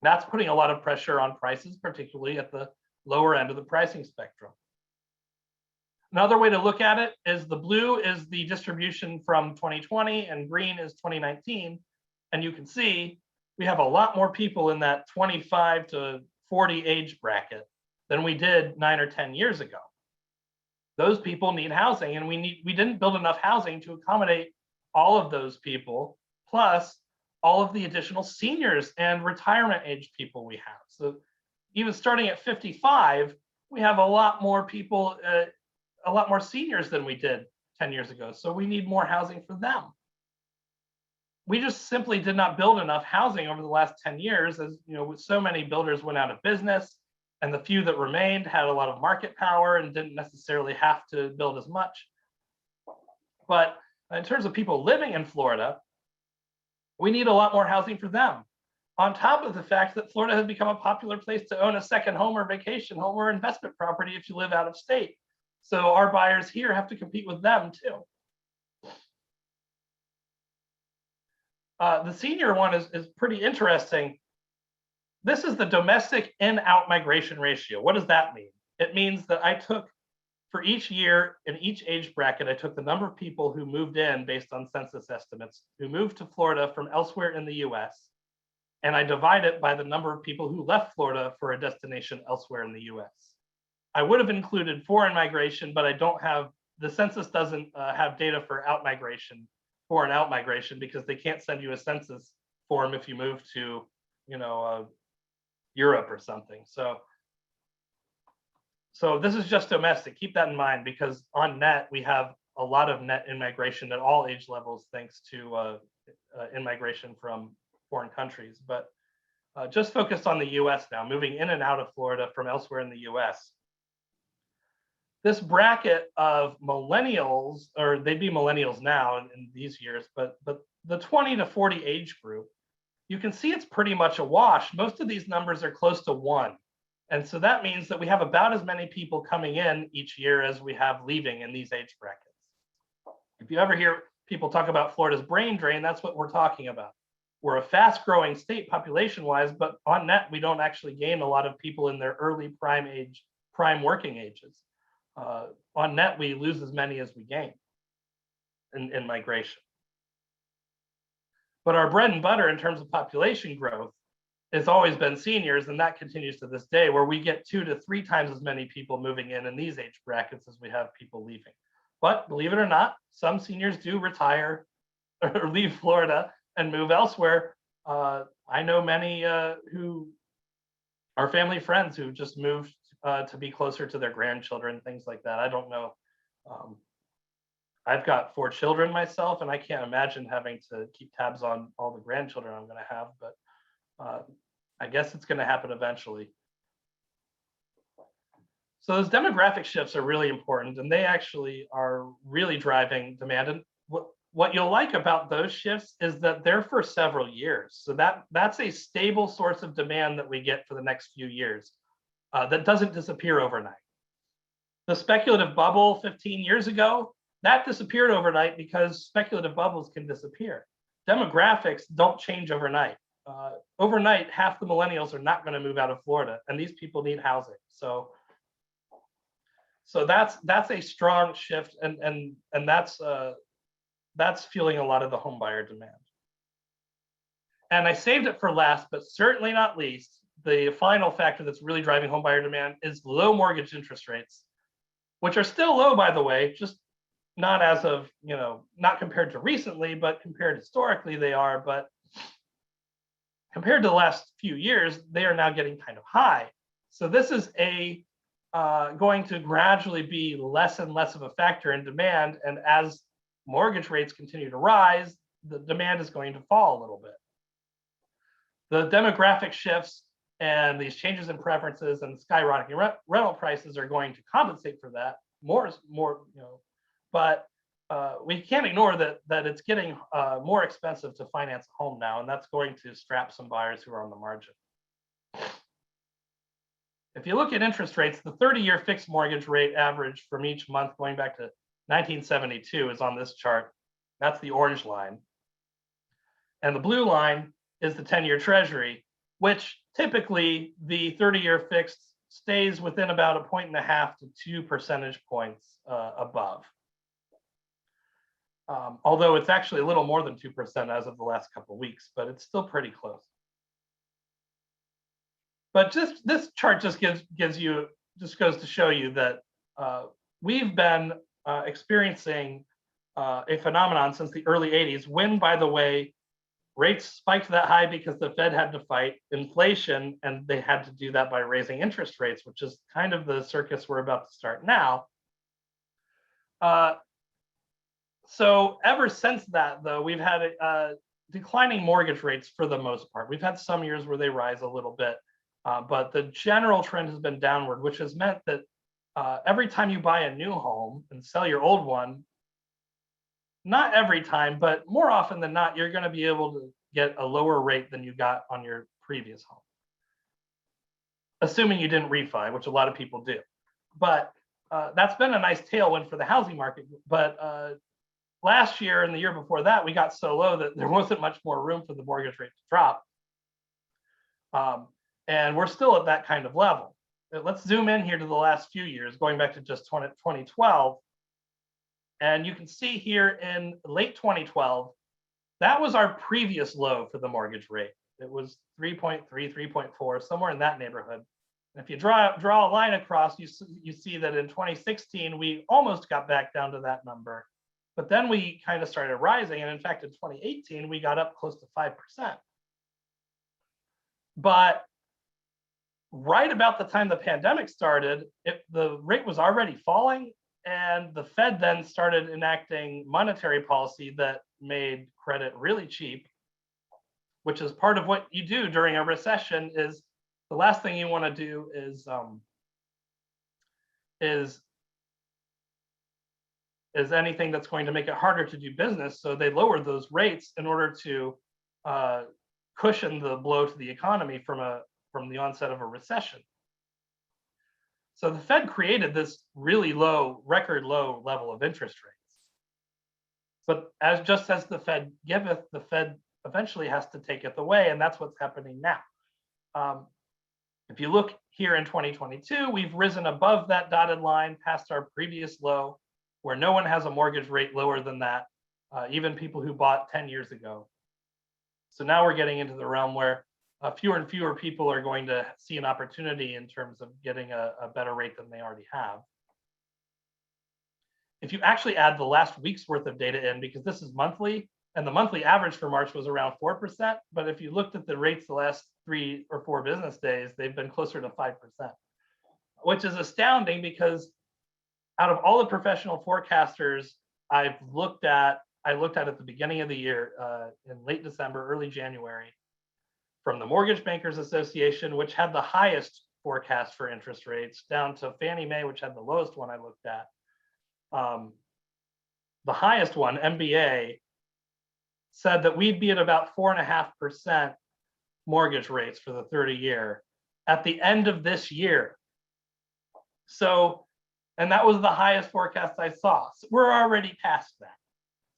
That's putting a lot of pressure on prices, particularly at the lower end of the pricing spectrum. Another way to look at it is the blue is the distribution from 2020 and green is 2019. And you can see we have a lot more people in that 25 to 40 age bracket than we did 9 or 10 years ago. Those people need housing, and we didn't build enough housing to accommodate all of those people, plus all of the additional seniors and retirement age people we have. So even starting at 55, we have a lot more people, a lot more seniors than we did 10 years ago. So we need more housing for them. We just simply did not build enough housing over the last 10 years, as so many builders went out of business, and the few that remained had a lot of market power and didn't necessarily have to build as much. But in terms of people living in Florida, we need a lot more housing for them. On top of the fact that Florida has become a popular place to own a second home or vacation home or investment property if you live out of state. So our buyers here have to compete with them too. The senior one is pretty interesting. This is the domestic in-out migration ratio. What does that mean? It means that I took, for each year in each age bracket, I took the number of people who moved in based on census estimates, who moved to Florida from elsewhere in the US, and I divide it by the number of people who left Florida for a destination elsewhere in the US. I would have included foreign migration, but I don't have, the census doesn't have data for out migration, foreign out migration, because they can't send you a census form if you move to, Europe or something. So this is just domestic. Keep that in mind, because on net, we have a lot of net in-migration at all age levels, thanks to in-migration from foreign countries. But just focus on the US now, moving in and out of Florida from elsewhere in the US. This bracket of millennials, or they'd be millennials now in these years, but the 20 to 40 age group, you can see it's pretty much a wash. Most of these numbers are close to 1. And so that means that we have about as many people coming in each year as we have leaving in these age brackets. If you ever hear people talk about Florida's brain drain, that's what we're talking about. We're a fast growing state population-wise, but on net, we don't actually gain a lot of people in their early prime working ages. On net, we lose as many as we gain. in migration. But our bread and butter in terms of population growth has always been seniors, and that continues to this day, where we get 2 to 3 times as many people moving in these age brackets as we have people leaving. But believe it or not, some seniors do retire or leave Florida and move elsewhere. I know many who are family friends who just moved to be closer to their grandchildren, things like that. I don't know. I've got 4 children myself, and I can't imagine having to keep tabs on all the grandchildren I'm going to have, but I guess it's going to happen eventually. So those demographic shifts are really important, and they actually are really driving demand. And what you'll like about those shifts is that they're for several years. So that's a stable source of demand that we get for the next few years that doesn't disappear overnight. The speculative bubble 15 years ago, that disappeared overnight because speculative bubbles can disappear. Demographics don't change overnight. Overnight, half the millennials are not going to move out of Florida, and these people need housing. So that's a strong shift, and that's fueling a lot of the home buyer demand. And I saved it for last, but certainly not least, the final factor that's really driving home buyer demand is low mortgage interest rates, which are still low, by the way, just not as of, not compared to recently, but compared historically they are. But compared to the last few years, they are now getting kind of high. So this is going to gradually be less and less of a factor in demand. And as mortgage rates continue to rise, the demand is going to fall a little bit. The demographic shifts and these changes in preferences and skyrocketing rental prices are going to compensate for that more, but we can't ignore that it's getting more expensive to finance a home now, and that's going to strap some buyers who are on the margin. If you look at interest rates, the 30-year fixed mortgage rate average from each month going back to 1972 is on this chart. That's the orange line. And the blue line is the 10-year treasury, which typically the 30-year fixed stays within about 1.5 to 2 percentage points above. Although it's actually a little more than 2% as of the last couple of weeks, but it's still pretty close. But this chart just goes to show you that we've been experiencing a phenomenon since the early 80s, when, by the way, rates spiked that high because the Fed had to fight inflation, and they had to do that by raising interest rates, which is kind of the circus we're about to start now. So ever since that, though, we've had declining mortgage rates for the most part. We've had some years where they rise a little bit, but the general trend has been downward, which has meant that every time you buy a new home and sell your old one, not every time, but more often than not, you're going to be able to get a lower rate than you got on your previous home, assuming you didn't refi, which a lot of people do. But that's been a nice tailwind for the housing market. But last year and the year before that, we got so low that there wasn't much more room for the mortgage rate to drop. And we're still at that kind of level. Let's zoom in here to the last few years, going back to just 2012. And you can see here in late 2012, that was our previous low for the mortgage rate. It was 3.3, 3.4, somewhere in that neighborhood. And if you draw a line across, you see that in 2016, we almost got back down to that number. But then we kind of started rising. And in fact, in 2018, we got up close to 5%. But right about the time the pandemic started, the rate was already falling. And the Fed then started enacting monetary policy that made credit really cheap, which is part of what you do during a recession. Is the last thing you want to do is anything that's going to make it harder to do business. So they lowered those rates in order to cushion the blow to the economy from the onset of a recession. So the Fed created this really low, record low level of interest rates. But just as the Fed giveth, the Fed eventually has to taketh away, and that's what's happening now. If you look here in 2022, we've risen above that dotted line past our previous low, where no one has a mortgage rate lower than that. even people who bought 10 years ago. So now we're getting into the realm where fewer and fewer people are going to see an opportunity in terms of getting a better rate than they already have. If you actually add the last week's worth of data in, because this is monthly, and the monthly average for March was around 4%, but if you looked at the rates the last 3 or 4 business days, they've been closer to 5%, which is astounding because out of all the professional forecasters I looked at at the beginning of the year, in late December, early January, from the Mortgage Bankers Association, which had the highest forecast for interest rates, down to Fannie Mae, which had the lowest one I looked at. The highest one, MBA, said that we'd be at about 4.5% mortgage rates for the 30-year at the end of this year. So, and that was the highest forecast I saw. So we're already past that.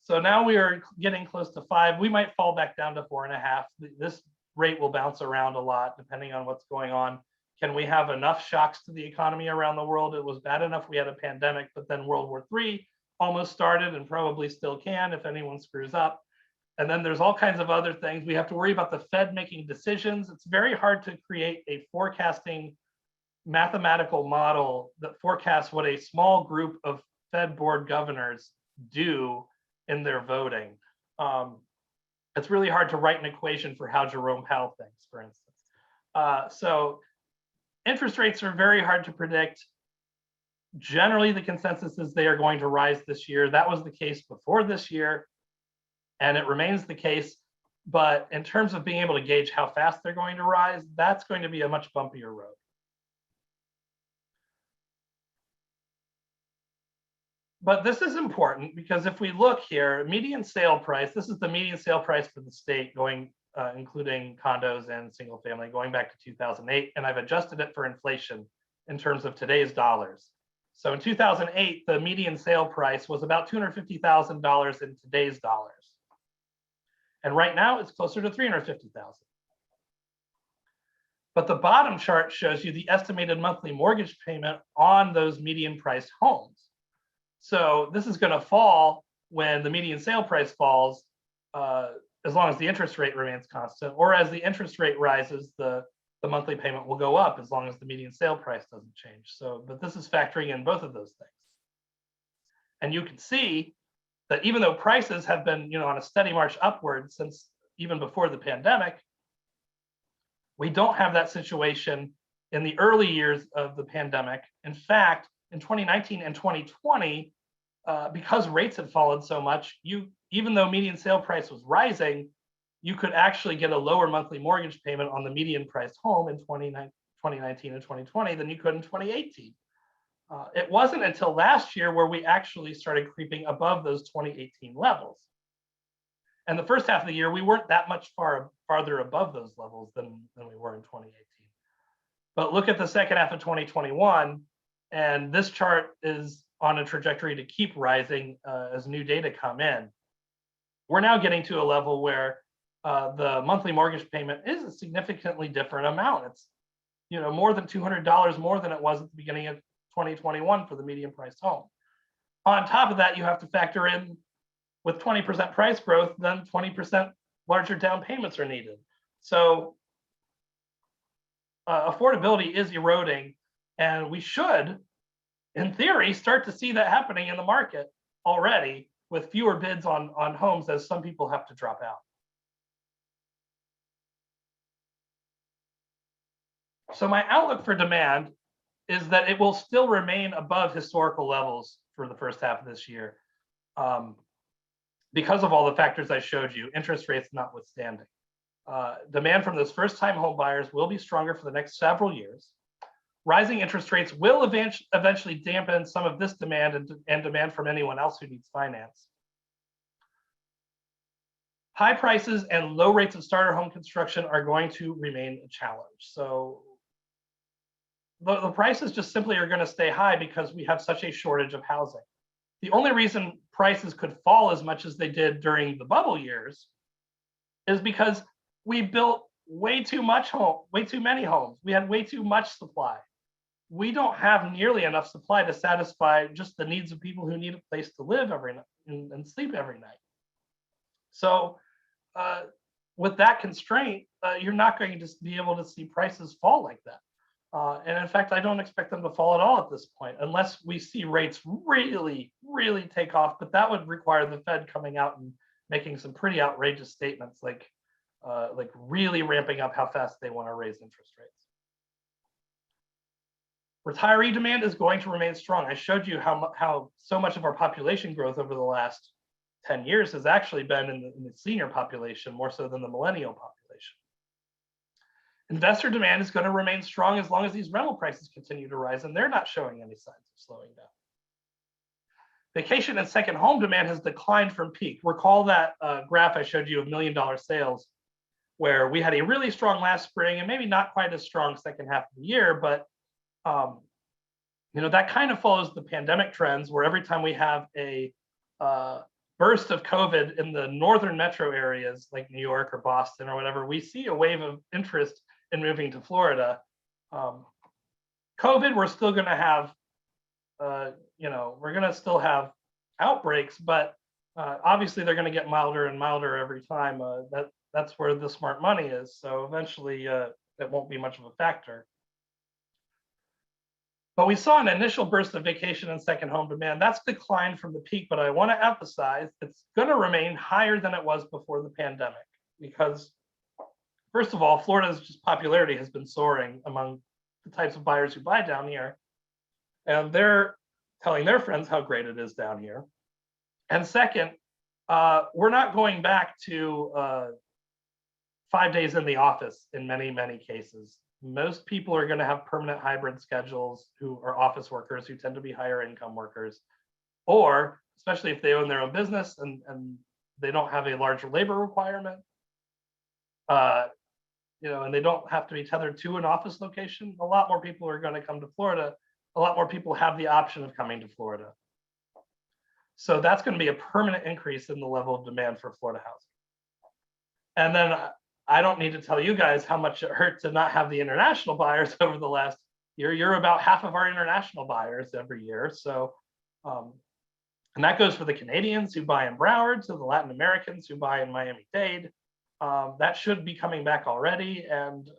So now we are getting close to 5. We might fall back down to 4.5. This rate will bounce around a lot depending on what's going on. Can we have enough shocks to the economy around the world? It was bad enough we had a pandemic, but then World War III almost started and probably still can if anyone screws up. And then there's all kinds of other things. We have to worry about the Fed making decisions. It's very hard to create a forecasting mathematical model that forecasts what a small group of Fed board governors do in their voting. It's really hard to write an equation for how Jerome Powell thinks, for instance. So interest rates are very hard to predict. Generally, the consensus is they are going to rise this year. That was the case before this year, and it remains the case. But in terms of being able to gauge how fast they're going to rise, that's going to be a much bumpier road. But this is important because if we look here, median sale price, this is the median sale price for the state going, including condos and single family, going back to 2008. And I've adjusted it for inflation in terms of today's dollars. So in 2008, the median sale price was about $250,000 in today's dollars. And right now it's closer to $350,000. But the bottom chart shows you the estimated monthly mortgage payment on those median priced homes. So this is going to fall when the median sale price falls, as long as the interest rate remains constant, or as the interest rate rises, the monthly payment will go up as long as the median sale price doesn't change. So, but this is factoring in both of those things. And you can see that even though prices have been, on a steady march upward since even before the pandemic, we don't have that situation in the early years of the pandemic. In fact, in 2019 and 2020, because rates had fallen so much, even though median sale price was rising, you could actually get a lower monthly mortgage payment on the median priced home in 2019 and 2020 than you could in 2018. It wasn't until last year where we actually started creeping above those 2018 levels. And the first half of the year, we weren't that much farther above those levels than we were in 2018. But look at the second half of 2021, and this chart is on a trajectory to keep rising as new data come in. We're now getting to a level where the monthly mortgage payment is a significantly different amount. It's more than $200 more than it was at the beginning of 2021 for the median priced home. On top of that, you have to factor in with 20% price growth, then 20% larger down payments are needed. So affordability is eroding, and we should, in theory, start to see that happening in the market already with fewer bids on homes as some people have to drop out. So my outlook for demand is that it will still remain above historical levels for the first half of this year because of all the factors I showed you, interest rates notwithstanding. Demand from those first-time home buyers will be stronger for the next several years. Rising interest rates will eventually dampen some of this demand and demand from anyone else who needs finance. High prices and low rates of starter home construction are going to remain a challenge. So the prices just simply are going to stay high because we have such a shortage of housing. The only reason prices could fall as much as they did during the bubble years is because we built way too many homes. We had way too much supply. We don't have nearly enough supply to satisfy just the needs of people who need a place to live every night and sleep every night. So with that constraint, you're not going to be able to see prices fall like that. And in fact, I don't expect them to fall at all at this point, unless we see rates really, really take off. But that would require the Fed coming out and making some pretty outrageous statements, like really ramping up how fast they want to raise interest rates. Retiree demand is going to remain strong. I showed you how so much of our population growth over the last 10 years has actually been in the senior population, more so than the millennial population. Investor demand is going to remain strong as long as these rental prices continue to rise, and they're not showing any signs of slowing down. Vacation and second home demand has declined from peak. Recall that graph I showed you of $1 million sales, where we had a really strong last spring and maybe not quite as strong second half of the year, but that kind of follows the pandemic trends, where every time we have a burst of COVID in the northern metro areas like New York or Boston or whatever, we see a wave of interest in moving to Florida. COVID, we're still going to have, we're going to still have outbreaks, but obviously they're going to get milder and milder every time. That's where the smart money is. So eventually it won't be much of a factor. But we saw an initial burst of vacation and second home demand. That's declined from the peak, but I want to emphasize it's going to remain higher than it was before the pandemic, because first of all, Florida's just popularity has been soaring among the types of buyers who buy down here. And they're telling their friends how great it is down here. And second, we're not going back to 5 days in the office in many, many cases. Most people are going to have permanent hybrid schedules who are office workers, who tend to be higher income workers, or especially if they own their own business and they don't have a larger labor requirement, and they don't have to be tethered to an office location. A lot more people are going to come to Florida. A lot more people have the option of coming to Florida. So that's going to be a permanent increase in the level of demand for Florida housing. And then I don't need to tell you guys how much it hurt to not have the international buyers over the last year. You're about half of our international buyers every year. So, and that goes for the Canadians who buy in Broward, to the Latin Americans who buy in Miami-Dade. That should be coming back already. And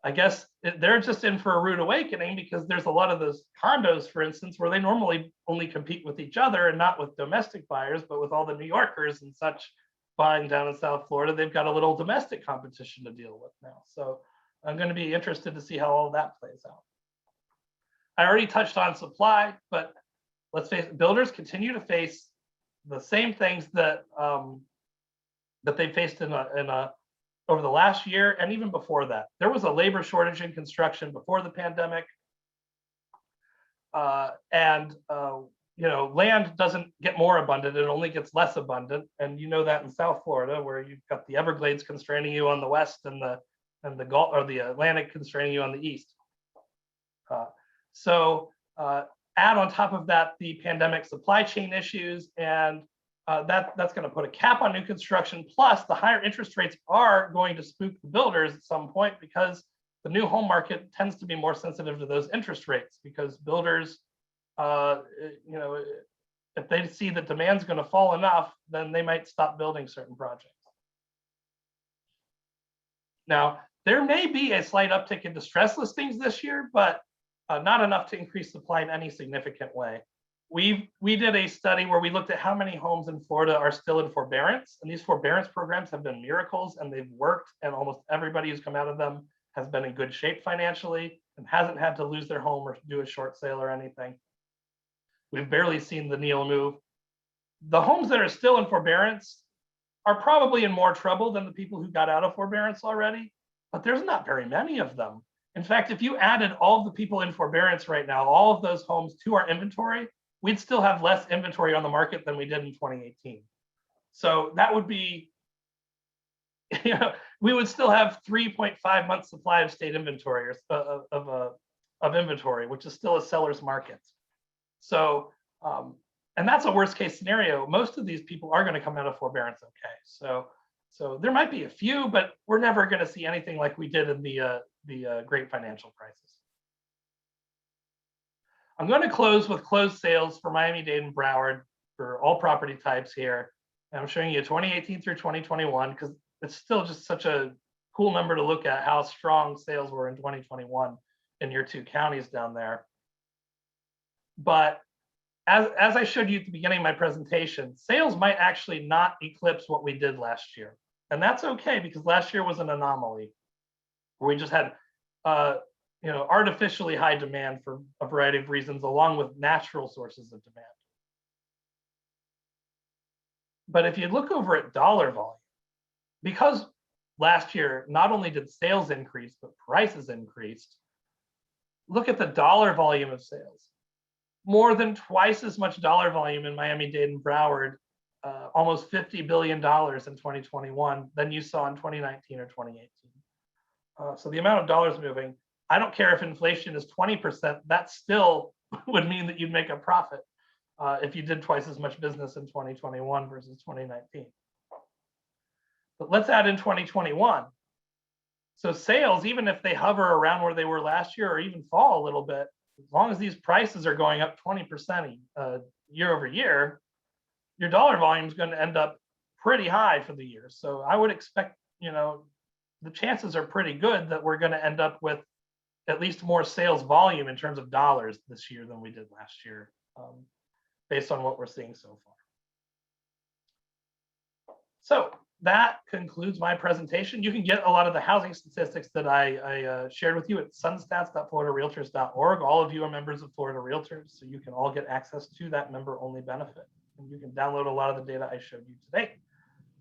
I guess they're just in for a rude awakening, because there's a lot of those condos, for instance, where they normally only compete with each other and not with domestic buyers, but with all the New Yorkers and such buying down in South Florida, they've got a little domestic competition to deal with now. So I'm going to be interested to see how all that plays out. I already touched on supply, but let's face it, builders continue to face the same things that that they faced over the last year and even before that. There was a labor shortage in construction before the pandemic, land doesn't get more abundant, it only gets less abundant. And you know that in South Florida, where you've got the Everglades constraining you on the west and the Gulf, or the Atlantic constraining you on the east. Add on top of that the pandemic supply chain issues, and that's going to put a cap on new construction. Plus, the higher interest rates are going to spook the builders at some point, because the new home market tends to be more sensitive to those interest rates, because builders, if they see that demand's going to fall enough, then they might stop building certain projects. Now, there may be a slight uptick in distress listings this year, but not enough to increase supply in any significant way. We did a study where we looked at how many homes in Florida are still in forbearance, and these forbearance programs have been miracles, and they've worked, and almost everybody who's come out of them has been in good shape financially and hasn't had to lose their home or do a short sale or anything. We've barely seen the needle move. The homes that are still in forbearance are probably in more trouble than the people who got out of forbearance already, but there's not very many of them. In fact, if you added all of the people in forbearance right now, all of those homes to our inventory, we'd still have less inventory on the market than we did in 2018. So that would be, we would still have 3.5 months supply of state inventory, or of inventory, which is still a seller's market. So, and that's a worst case scenario. Most of these people are going to come out of forbearance okay. So there might be a few, but we're never going to see anything like we did in the great financial crisis. I'm going to close with closed sales for Miami-Dade and Broward. for all property types here. And I'm showing you 2018 through 2021 because it's still just such a cool number to look at how strong sales were in 2021 in your two counties down there. But as I showed you at the beginning of my presentation, sales might actually not eclipse what we did last year. And that's okay, because last year was an anomaly where we just had artificially high demand for a variety of reasons, along with natural sources of demand. But if you look over at dollar volume, because last year not only did sales increase, but prices increased, look at the dollar volume of sales. More than twice as much dollar volume in Miami-Dade and Broward, almost $50 billion in 2021 than you saw in 2019 or 2018. So the amount of dollars moving, I don't care if inflation is 20%, that still would mean that you'd make a profit if you did twice as much business in 2021 versus 2019. But let's add in 2021. So sales, even if they hover around where they were last year or even fall a little bit, as long as these prices are going up 20% year over year, your dollar volume is going to end up pretty high for the year. So I would expect, the chances are pretty good that we're going to end up with at least more sales volume in terms of dollars this year than we did last year, based on what we're seeing so far. So that concludes my presentation. You can get a lot of the housing statistics that I shared with you at sunstats.floridarealtors.org. All of you are members of Florida Realtors, so you can all get access to that member-only benefit. And you can download a lot of the data I showed you today.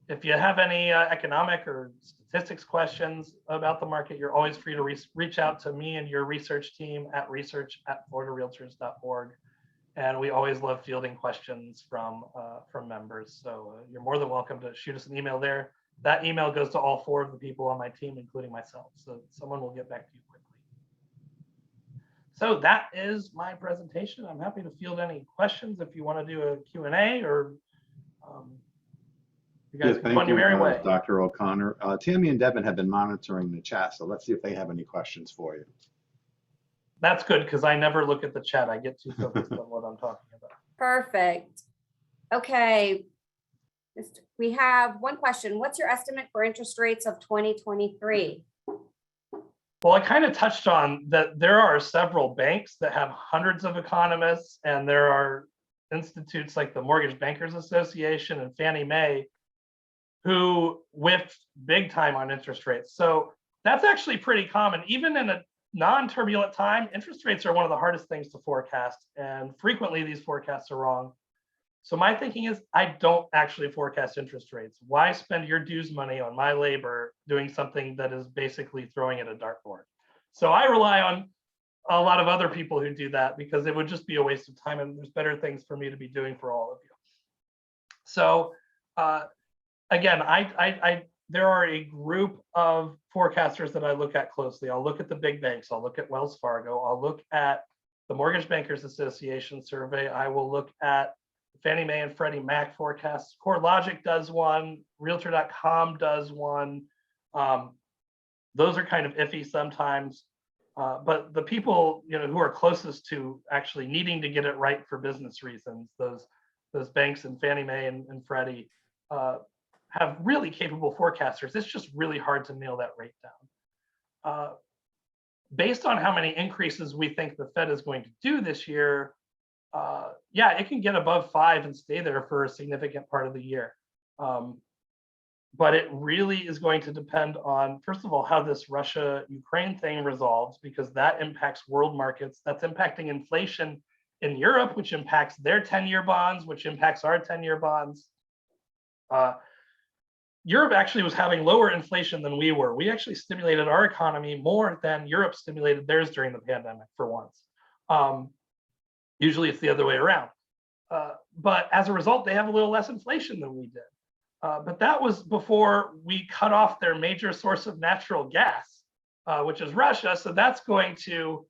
If you have any economic or statistics questions about the market, you're always free to reach out to me and your research team at research@floridarealtors.org. And we always love fielding questions from members. So you're more than welcome to shoot us an email there. That email goes to all 4 of the people on my team, including myself. So someone will get back to you quickly. So that is my presentation. I'm happy to field any questions if you want to do a Q&A or you guys can go on your merry way. Dr. O'Connor. Tammy and Devin have been monitoring the chat, so let's see if they have any questions for you. That's good, because I never look at the chat. I get too focused on what I'm talking about. Perfect. Okay. We have one question. What's your estimate for interest rates of 2023? Well, I kind of touched on that there are several banks that have hundreds of economists, and there are institutes like the Mortgage Bankers Association and Fannie Mae who whiffed big time on interest rates. So that's actually pretty common. Even in a non-turbulent time, interest rates are one of the hardest things to forecast, and frequently these forecasts are wrong. So my thinking is, I don't actually forecast interest rates. Why spend your dues money on my labor doing something that is basically throwing at a dartboard? So I rely on a lot of other people who do that, because it would just be a waste of time, and there's better things for me to be doing for all of you. So again, there are a group of forecasters that I look at closely. I'll look at the big banks. I'll look at Wells Fargo. I'll look at the Mortgage Bankers Association survey. I will look at Fannie Mae and Freddie Mac forecasts. CoreLogic does one. Realtor.com does one. Those are kind of iffy sometimes. But the people who are closest to actually needing to get it right for business reasons, those banks and Fannie Mae and Freddie, have really capable forecasters. It's just really hard to nail that rate down. Based on how many increases we think the Fed is going to do this year, yeah, it can get above 5 and stay there for a significant part of the year. But it really is going to depend on, first of all, how this Russia-Ukraine thing resolves, because that impacts world markets. That's impacting inflation in Europe, which impacts their 10-year bonds, which impacts our 10-year bonds. Europe actually was having lower inflation than we were. We actually stimulated our economy more than Europe stimulated theirs during the pandemic for once. Usually it's the other way around. But as a result, they have a little less inflation than we did. But that was before we cut off their major source of natural gas, which is Russia. So that's going to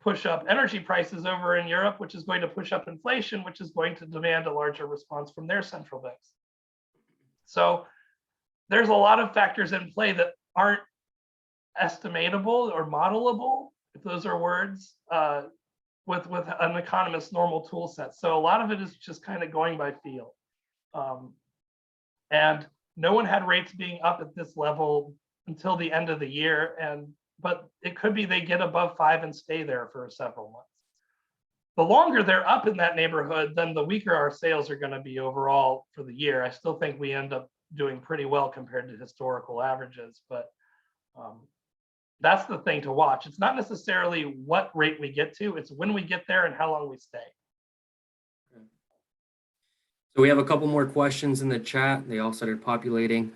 push up energy prices over in Europe, which is going to push up inflation, which is going to demand a larger response from their central banks. So there's a lot of factors in play that aren't estimatable or modelable, if those are words, with an economist's normal tool set. So a lot of it is just kind of going by feel. And no one had rates being up at this level until the end of the year. But it could be they get above 5 and stay there for several months. The longer they're up in that neighborhood, then the weaker our sales are going to be overall for the year. I still think we end up doing pretty well compared to historical averages, but that's the thing to watch. It's not necessarily what rate we get to, it's when we get there and how long we stay. So we have a couple more questions in the chat. They all started populating.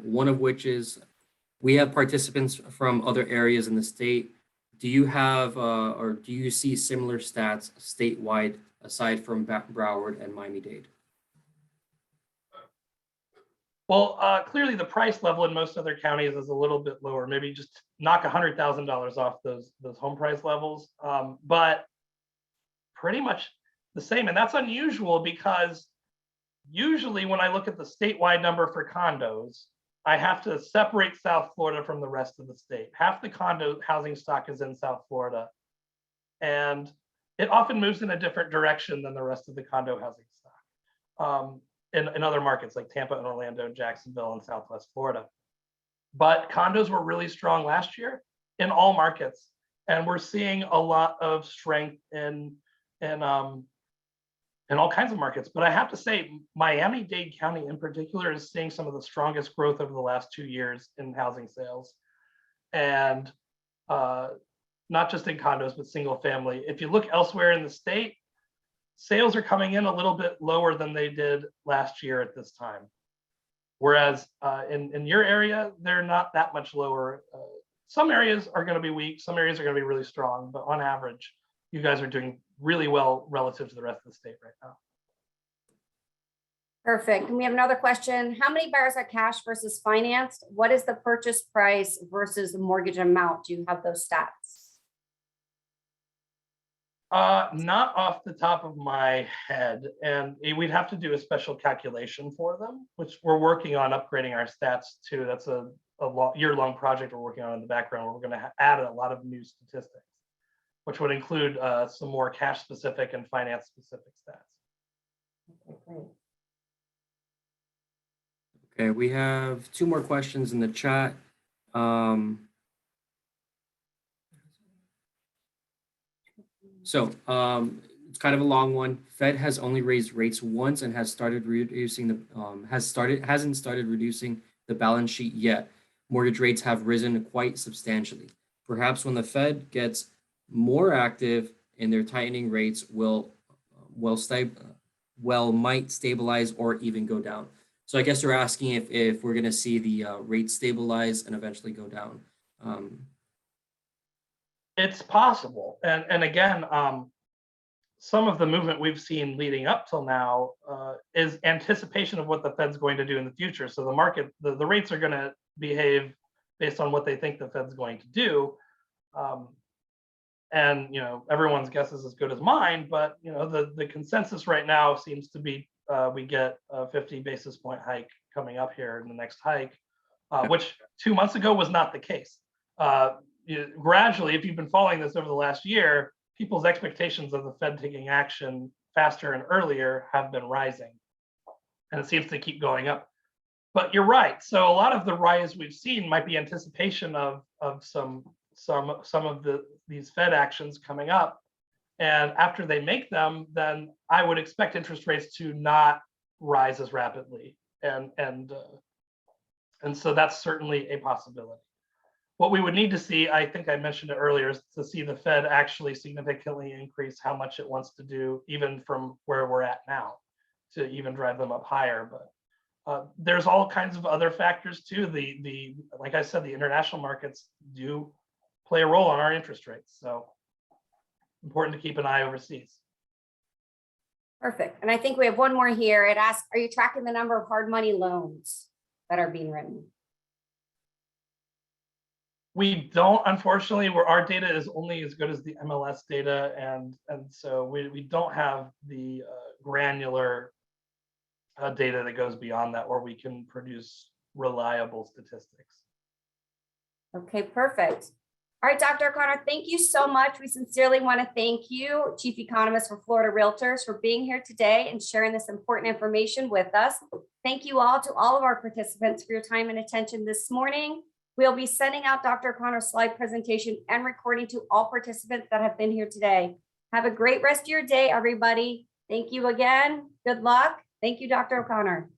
One of which is, we have participants from other areas in the state. Do you have or do you see similar stats statewide aside from Broward and Miami-Dade? Well, clearly the price level in most other counties is a little bit lower. Maybe just knock $100,000 off those home price levels, but pretty much the same. And that's unusual because usually when I look at the statewide number for condos, I have to separate South Florida from the rest of the state. Half the condo housing stock is in South Florida, and it often moves in a different direction than the rest of the condo housing stock in other markets like Tampa and Orlando and Jacksonville and Southwest Florida. But condos were really strong last year in all markets, and we're seeing a lot of strength in all kinds of markets. But I have to say, Miami-Dade County in particular is seeing some of the strongest growth over the last 2 years in housing sales. And not just in condos, but single family. If you look elsewhere in the state, sales are coming in a little bit lower than they did last year at this time. Whereas in your area, they're not that much lower. Some areas are going to be weak, some areas are going to be really strong, but on average, you guys are doing really well relative to the rest of the state right now. Perfect. And we have another question. How many buyers are cash versus financed? What is the purchase price versus the mortgage amount? Do you have those stats? Not off the top of my head, and we'd have to do a special calculation for them, which we're working on upgrading our stats to. That's a year-long project we're working on in the background, where we're going to add a lot of new statistics, which would include some more cash-specific and finance-specific stats. Okay, great. Okay, we have 2 more questions in the chat. It's kind of a long one. Fed has only raised rates once and has started reducing the hasn't started reducing the balance sheet yet. Mortgage rates have risen quite substantially. Perhaps when the Fed gets more active in their tightening rates, might stabilize or even go down. So I guess you're asking if we're going to see the rate stabilize and eventually go down. It's possible. And again, some of the movement we've seen leading up till now is anticipation of what the Fed's going to do in the future. So the market, the rates are going to behave based on what they think the Fed's going to do. And, you know, everyone's guess is as good as mine, but, you know, the consensus right now seems to be we get a 50 basis point hike coming up here in the next hike, which 2 months ago was not the case. Gradually, if you've been following this over the last year, people's expectations of the Fed taking action faster and earlier have been rising, and it seems to keep going up. But you're right. So a lot of the rise we've seen might be anticipation of some of these Fed actions coming up, and after they make them, then I would expect interest rates to not rise as rapidly, and so that's certainly a possibility. What we would need to see, I think I mentioned it earlier, is to see the Fed actually significantly increase how much it wants to do, even from where we're at now, to even drive them up higher. But there's all kinds of other factors too. Like I said, the international markets do play a role on our interest rates. So important to keep an eye overseas. Perfect. And I think we have one more here. It asks, are you tracking the number of hard money loans that are being written? We don't, unfortunately, where our data is only as good as the MLS data, and so we don't have the granular data that goes beyond that, where we can produce reliable statistics. Okay, perfect. All right, Dr. O'Connor, thank you so much. We sincerely want to thank you, Chief Economist for Florida Realtors, for being here today and sharing this important information with us. Thank you all to all of our participants for your time and attention this morning. We'll be sending out Dr. O'Connor's slide presentation and recording to all participants that have been here today. Have a great rest of your day, everybody. Thank you again. Good luck. Thank you, Dr. O'Connor.